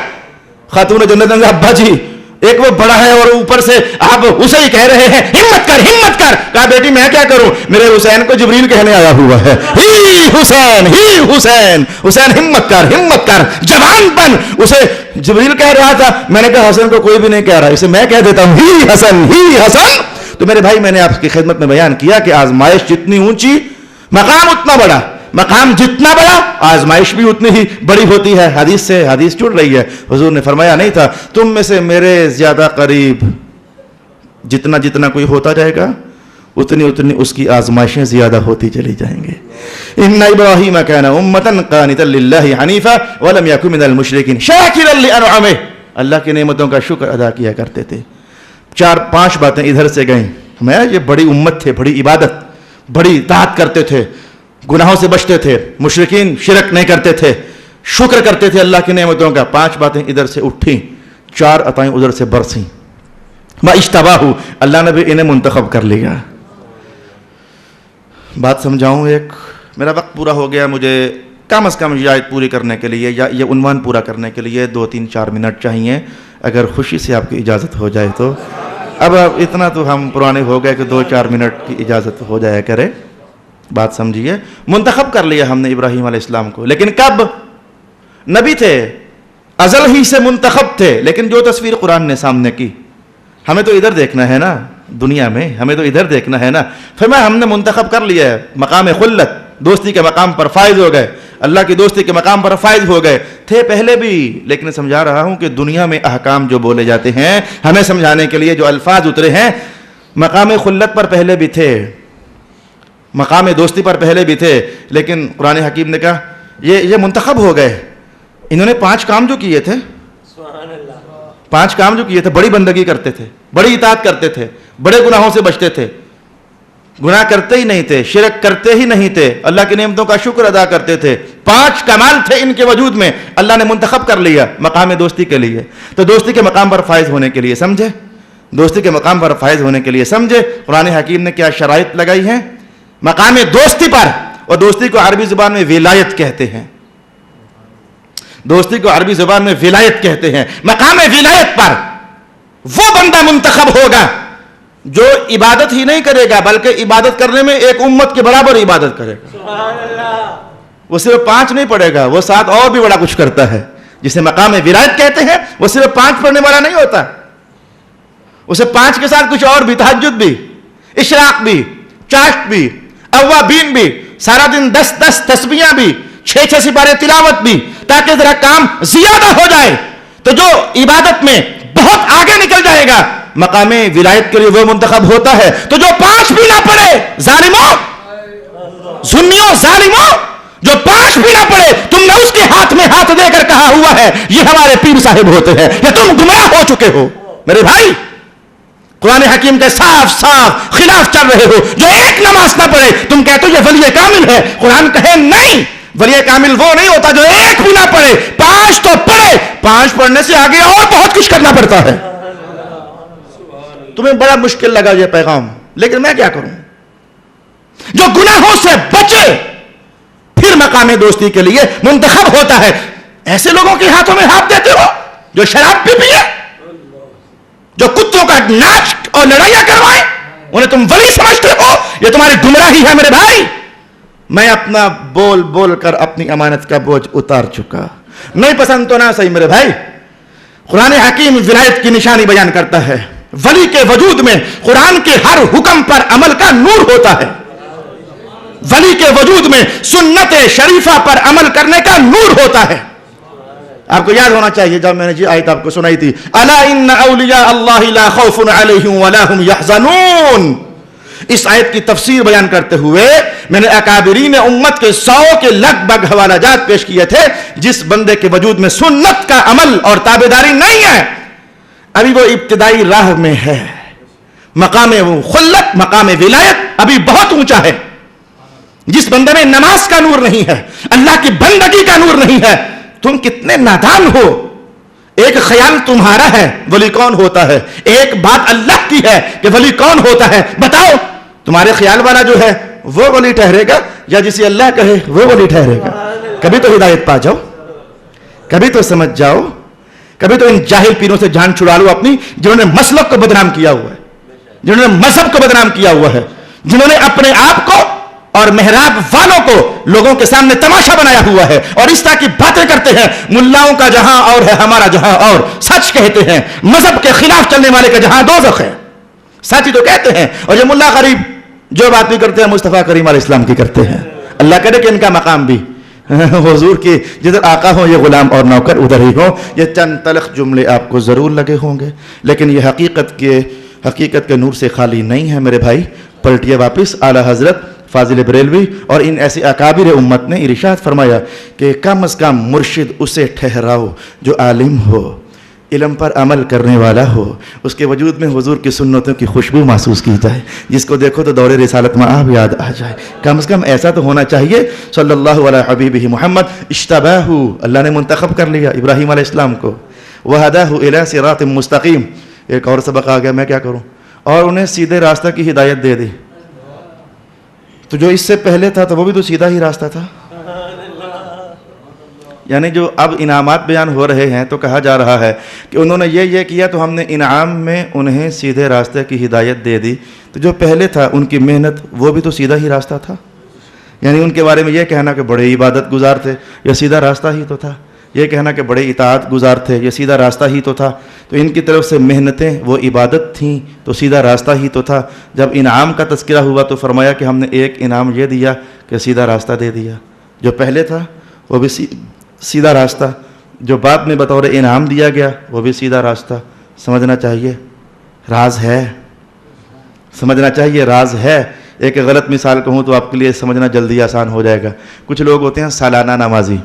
خاتون جنت نے ابا جی ایک وہ بڑا ہے اور اوپر سے آپ اسے ہی کہہ رہے ہیں ہمت کر ہمت کر۔ کہا بیٹی میں کیا کروں، میرے حسین کو جبریل کہنے آیا ہوا ہے، ہی حسین ہی حسین، حسین ہمت کر ہمت کر، جوان بن۔ اسے جبریل کہہ رہا تھا، میں نے کہا حسن کو کوئی بھی نہیں کہہ رہا، اسے میں کہہ دیتا ہوں ہی حسن ہی حسن۔ تو میرے بھائی میں نے آپ کی خدمت میں بیان کیا کہ آزمائش جتنی اونچی مقام اتنا بڑا، مقام جتنا بڑا آزمائش بھی اتنی ہی بڑی ہوتی ہے۔ حدیث سے حدیث جڑ رہی ہے، حضور نے فرمایا نہیں تھا تم میں سے میرے زیادہ قریب جتنا جتنا کوئی ہوتا جائے گا اتنی اتنی اس کی آزمائشیں زیادہ ہوتی چلی جائیں گے۔ ان ابراہیم کان امۃ قانتا للہ حنیفا ولم یکن من المشرکین شاکرا لانعمہ، اللہ کی نعمتوں کا شکر ادا کیا کرتے تھے۔ 4-5 باتیں ادھر سے گئیں، میں یہ بڑی امت تھے، بڑی عبادت، بڑی اطاعت کرتے تھے، گناہوں سے بچتے تھے، مشرکین شرک نہیں کرتے تھے، شکر کرتے تھے اللہ کی نعمتوں کا۔ 5 باتیں ادھر سے اٹھیں، 4 عطائیں ادھر سے برسیں۔ میں اجتباہ، اللہ نے بھی انہیں منتخب کر لیا۔ بات سمجھاؤں ایک، میرا وقت پورا ہو گیا، مجھے کم از کم یہ آیت پوری کرنے کے لیے یا یہ عنوان پورا کرنے کے لیے 2-3-4 منٹ چاہیے، اگر خوشی سے آپ کی اجازت ہو جائے تو۔ اب اتنا تو ہم پرانے ہو گئے کہ 2-4 منٹ کی اجازت ہو جایا کرے۔ بات سمجھیے، منتخب کر لیا ہم نے ابراہیم علیہ السلام کو، لیکن کب؟ نبی تھے، ازل ہی سے منتخب تھے، لیکن جو تصویر قرآن نے سامنے کی، ہمیں تو ادھر دیکھنا ہے نا، دنیا میں ہمیں تو ادھر دیکھنا ہے نا۔ فرمایا ہم نے منتخب کر لیا ہے، مقام خلت، دوستی کے مقام پر فائز ہو گئے، اللہ کی دوستی کے مقام پر فائز ہو گئے تھے پہلے بھی، لیکن سمجھا رہا ہوں کہ دنیا میں احکام جو بولے جاتے ہیں ہمیں سمجھانے کے لیے جو الفاظ اترے ہیں، مقام خلت پر پہلے بھی تھے، مقام دوستی پر پہلے بھی تھے، لیکن قرآن حکیم نے کہا یہ منتخب ہو گئے۔ انہوں نے 5 کام جو کیے تھے، 5 کام جو کیے تھے، بڑی بندگی کرتے تھے، بڑی اطاعت کرتے تھے، بڑے گناہوں سے بچتے تھے، گناہ کرتے ہی نہیں تھے، شرک کرتے ہی نہیں تھے، اللہ کی نعمتوں کا شکر ادا کرتے تھے۔ 5 کمال تھے ان کے وجود میں، اللہ نے منتخب کر لیا مقام دوستی کے لیے۔ تو دوستی کے مقام پر فائز ہونے کے لیے سمجھے دوستی کے مقام پر فائز ہونے کے لیے سمجھے قرآن حکیم نے کیا شرائط لگائی ہیں مقام دوستی پر. اور دوستی کو عربی زبان میں ولایت کہتے ہیں. دوستی کو عربی زبان میں ولایت کہتے ہیں. مقام ولایت پر وہ بندہ منتخب ہوگا جو عبادت ہی نہیں کرے گا بلکہ عبادت کرنے میں ایک امت کے برابر عبادت کرے گا. وہ صرف 5 نہیں پڑھے گا, وہ 7 اور بھی بڑا کچھ کرتا ہے. جسے مقام ولایت کہتے ہیں وہ صرف 5 پڑھنے والا نہیں ہوتا, اسے 5 کے ساتھ کچھ اور بھی, تہجد بھی, اشراق بھی, چاشت بھی, اوابین بھی, سارا دن 10 تسبیحاں بھی, 6 سپارے تلاوت بھی, تاکہ ذرا کام زیادہ ہو جائے. تو جو عبادت میں بہت آگے نکل جائے گا مقام ولایت کے لیے وہ منتخب ہوتا ہے. تو جو 5 بھی نہ پڑھے, ظالموں, سنیوں, ظالموں, جو 5 بھی نہ پڑھے, تم نے اس کے ہاتھ میں ہاتھ دے کر کہا ہوا ہے یہ ہمارے پیر صاحب ہوتے ہیں, یا تم گمراہ ہو چکے ہو. میرے بھائی, قرآن حکیم کے صاف صاف خلاف چل رہے ہو. جو ایک نماز نہ پڑھے تم کہتے ہو یہ ولی کامل ہے. قرآن کہے نہیں, ولی کامل وہ نہیں ہوتا جو ایک بھی نہ پڑھے, 5 تو پڑھے. 5 پڑھنے سے آگے اور بہت کچھ کرنا پڑتا ہے. تمہیں بڑا مشکل لگا یہ پیغام, لیکن میں کیا کروں. جو گناہوں سے بچے پھر مقام دوستی کے لیے منتخب ہوتا ہے. ایسے لوگوں کے ہاتھوں میں ہاتھ دیتے ہو جو شراب بھی پیے, جو کتوں کا ناچ اور لڑائیاں کروائیں, انہیں تم ولی سمجھتے ہو. یہ تمہاری گمراہی ہے میرے بھائی. میں اپنا بول بول کر اپنی امانت کا بوجھ اتار چکا. نہیں پسند تو نہ صحیح میرے بھائی. قرآن حکیم ولایت کی نشانی بیان کرتا ہے. ولی کے وجود میں قرآن کے ہر حکم پر عمل کا نور ہوتا ہے. ولی کے وجود میں سنت شریفہ پر عمل کرنے کا نور ہوتا ہے. آپ کو یاد ہونا چاہیے جب میں نے یہ آیت آپ کو سنائی تھی, الا ان اولیاء اللہ لا خوف علیہم ولا هم یحزنون. اس آیت کی تفسیر بیان کرتے ہوئے میں نے اکابرین امت کے 100 کے لگ بھگ حوالہ جات پیش کیے تھے. جس بندے کے وجود میں سنت کا عمل اور تابعداری نہیں ہے, ابھی وہ ابتدائی راہ میں ہے. مقام خلت, مقام ولایت ابھی بہت اونچا ہے. جس بندے میں نماز کا نور نہیں ہے, اللہ کی بندگی کا نور نہیں ہے, تم کتنے نادان ہو. ایک خیال تمہارا ہے ولی کون ہوتا ہے, ایک بات اللہ کی ہے کہ ولی کون ہوتا ہے. بتاؤ تمہارے خیال والا جو ہے وہ ولی ٹھہرے گا یا جسے اللہ کہے وہ ولی ٹھہرے گا؟ کبھی تو ہدایت پا جاؤ, کبھی تو سمجھ جاؤ, کبھی تو ان جاہل پیروں سے جان چھڑا لو اپنی, جنہوں نے مسلک کو بدنام کیا ہوا ہے, جنہوں نے مذہب کو بدنام کیا ہوا ہے, جنہوں نے اپنے آپ کو اور محراب والوں کو لوگوں کے سامنے تماشا بنایا ہوا ہے اور اس طرح کی باتیں کرتے ہیں. ملاؤں کا جہاں اور ہے, ہمارا جہاں اور. سچ کہتے ہیں, مذہب کے خلاف چلنے والے کا جہاں دوزخ ہے. سچ ہی تو کہتے ہیں. اور یہ ملا غریب جو بات بھی کرتے ہیں مصطفیٰ کریم علیہ السلام کی کرتے ہیں. اللہ کرے کہ ان کا مقام بھی حضور کی جدھر آقا ہوں یہ غلام اور نوکر ادھر ہی ہوں. یہ چند تلخ جملے آپ کو ضرور لگے ہوں گے, لیکن یہ حقیقت کے نور سے خالی نہیں ہے میرے بھائی. پلٹیے واپس. اعلی حضرت فاضل بریلوی اور ان ایسی اکابر امت نے ارشاد فرمایا کہ کم از کم مرشد اسے ٹھہراؤ جو عالم ہو, علم پر عمل کرنے والا ہو, اس کے وجود میں حضور کی سنتوں کی خوشبو محسوس کی جائے, جس کو دیکھو تو دور رسالت میں آپ یاد آ جائے. کم از کم ایسا تو ہونا چاہیے. صلی اللہ علیہ حبیبہ محمد اشتباہ, اللہ نے منتخب کر لیا ابراہیم علیہ السلام کو. وہداہ الی صراط مستقیم. ایک اور سبق آ گیا, میں کیا کروں, اور انہیں سیدھے راستہ کی ہدایت دے دی. تو جو اس سے پہلے تھا تو وہ بھی تو سیدھا ہی راستہ تھا. یعنی جو اب انعامات بیان ہو رہے ہیں تو کہا جا رہا ہے کہ انہوں نے یہ کیا تو ہم نے انعام میں انہیں سیدھے راستے کی ہدایت دے دی. تو جو پہلے تھا ان کی محنت وہ بھی تو سیدھا ہی راستہ تھا. یعنی ان کے بارے میں یہ کہنا کہ بڑے عبادت گزار تھے, یہ سیدھا راستہ ہی تو تھا. یہ کہنا کہ بڑے اطاعت گزار تھے, یہ سیدھا راستہ ہی تو تھا. تو ان کی طرف سے محنتیں وہ عبادت تھیں تو سیدھا راستہ ہی تو تھا. جب انعام کا تذکرہ ہوا تو فرمایا کہ ہم نے ایک انعام یہ دیا کہ سیدھا راستہ دے دیا. جو پہلے تھا وہ بھی سیدھا راستہ, جو بعد میں بطور انعام دیا گیا وہ بھی سیدھا راستہ. سمجھنا چاہیے راز ہے, سمجھنا چاہیے راز ہے. ایک غلط مثال کہوں تو آپ کے لیے سمجھنا جلدی آسان ہو جائے گا. کچھ لوگ ہوتے ہیں سالانہ نمازی,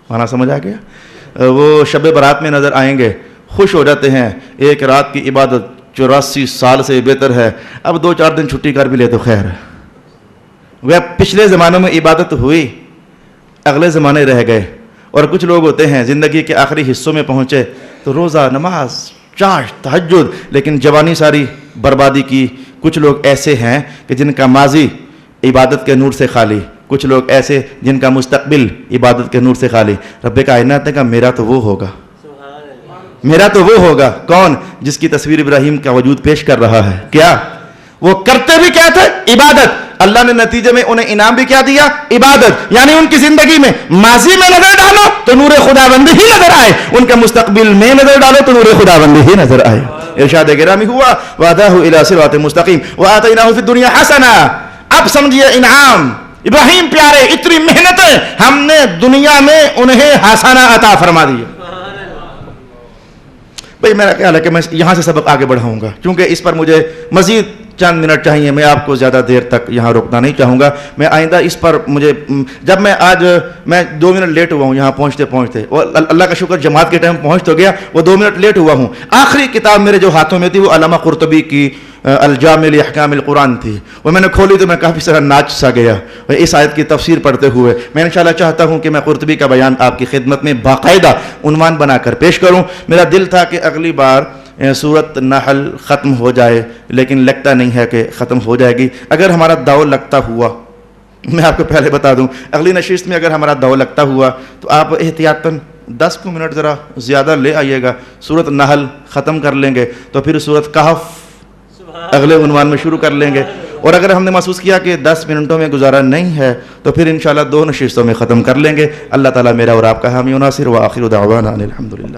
مانا سمجھ آ گیا, وہ شب برات میں نظر آئیں گے, خوش ہو جاتے ہیں, ایک رات کی عبادت 84 سال سے بہتر ہے, اب 2-4 دن چھٹی کر بھی لے تو خیر. وہ پچھلے زمانوں میں عبادت ہوئی, اگلے زمانے رہ گئے. اور کچھ لوگ ہوتے ہیں زندگی کے آخری حصوں میں پہنچے تو روزہ نماز چاش تہجد، لیکن جوانی ساری بربادی کی. کچھ لوگ ایسے ہیں کہ جن کا ماضی عبادت کے نور سے خالی، کچھ لوگ ایسے جن کا مستقبل عبادت کے نور سے خالی. رب کائنات نے کہا میرا تو وہ ہوگا، میرا تو وہ ہوگا کون؟ جس کی تصویر ابراہیم کا وجود پیش کر رہا ہے. کیا وہ کرتے بھی کیا تھے؟ عبادت. اللہ نے نتیجے میں انہیں انعام بھی کیا دیا؟ عبادت. یعنی ان کی زندگی میں ماضی میں نظر ڈالو تو نور خداوندی ہی نظر آئے، ان کے مستقبل میں نظر ڈالو تو نور خداوندی ہی نظر آئے. ارشاد گرامی ہوا وَهَدَاهُ إِلَى صِرَاطٍ مُسْتَقِيمٍ وَآتَيْنَاهُ فِي الدُّنْيَا حَسَنًا. اب سمجھئے انعام. ابراہیم پیارے اتنی محنتیں ہم نے دنیا میں انہیں حسنہ عطا فرما دی. بھئی میرا خیال ہے کہ میں یہاں سے سبق آگے بڑھاؤں گا، کیونکہ اس پر مجھے مزید چند منٹ چاہیے. میں آپ کو زیادہ دیر تک یہاں روکنا نہیں چاہوں گا. میں آئندہ اس پر مجھے جب میں آج میں 2 منٹ لیٹ ہوا ہوں یہاں پہنچتے اور اللہ کا شکر جماعت کے ٹائم پہنچ تو گیا، وہ 2 منٹ لیٹ ہوا ہوں. آخری کتاب میرے جو ہاتھوں میں تھی وہ علامہ قرطبی کی الجامع لاحکام القرآن تھی. وہ میں نے کھولی تو میں کافی سارا ناچ سا گیا اس آیت کی تفسیر پڑھتے ہوئے. میں انشاءاللہ چاہتا ہوں کہ میں قرطبی کا بیان آپ کی خدمت میں باقاعدہ عنوان بنا کر پیش کروں. میرا دل تھا کہ اگلی بار سورۃ نحل ختم ہو جائے، لیکن لگتا نہیں ہے کہ ختم ہو جائے گی. اگر ہمارا داؤ لگتا ہوا، میں آپ کو پہلے بتا دوں، اگلی نشست میں اگر ہمارا داؤ لگتا ہوا تو آپ احتیاطاً 10 منٹ ذرا زیادہ لے آئیے گا. سورۃ نحل ختم کر لیں گے تو پھر سورۃ کہف اگلے عنوان میں شروع کر لیں گے. اور اگر ہم نے محسوس کیا کہ 10 منٹوں میں گزارا نہیں ہے تو پھر انشاءاللہ 2 نشستوں میں ختم کر لیں گے. اللہ تعالیٰ میرا اور آپ کا حامی و ناصر. وآخر دعوانا ان الحمدللہ.